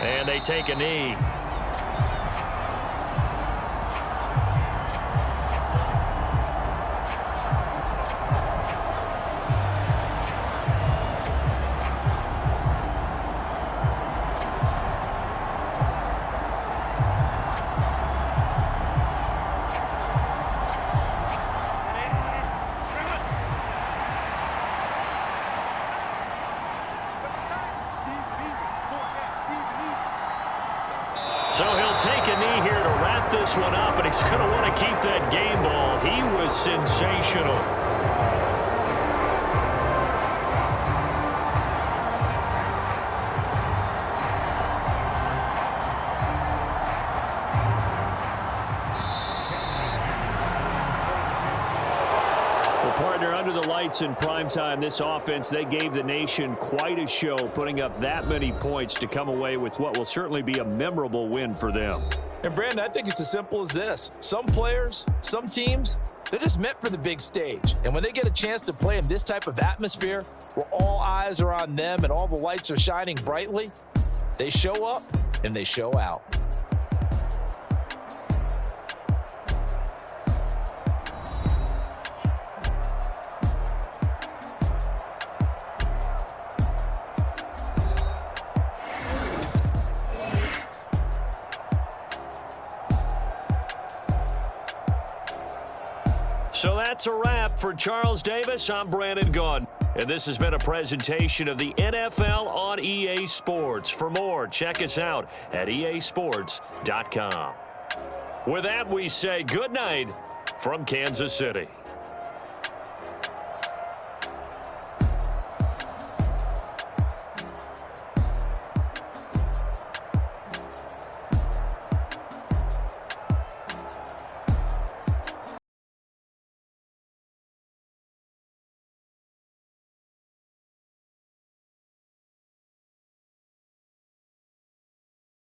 And they take a knee. So he'll take a knee here to wrap this one up, and he's going to want to keep that game ball. He was sensational. Partner, under the lights in primetime, this offense, they gave the nation quite a show, putting up that many points to come away with what will certainly be a memorable win for them. And, Brandon, I think it's as simple as this. Some players, some teams, they're just meant for the big stage. And when they get a chance to play in this type of atmosphere where all eyes are on them and all the lights are shining brightly, they show up and they show out. So that's a wrap for Charles Davis. I'm Brandon Gaudin. And this has been a presentation of the NFL on EA Sports. For more, check us out at easports.com. With that, we say good night from Kansas City.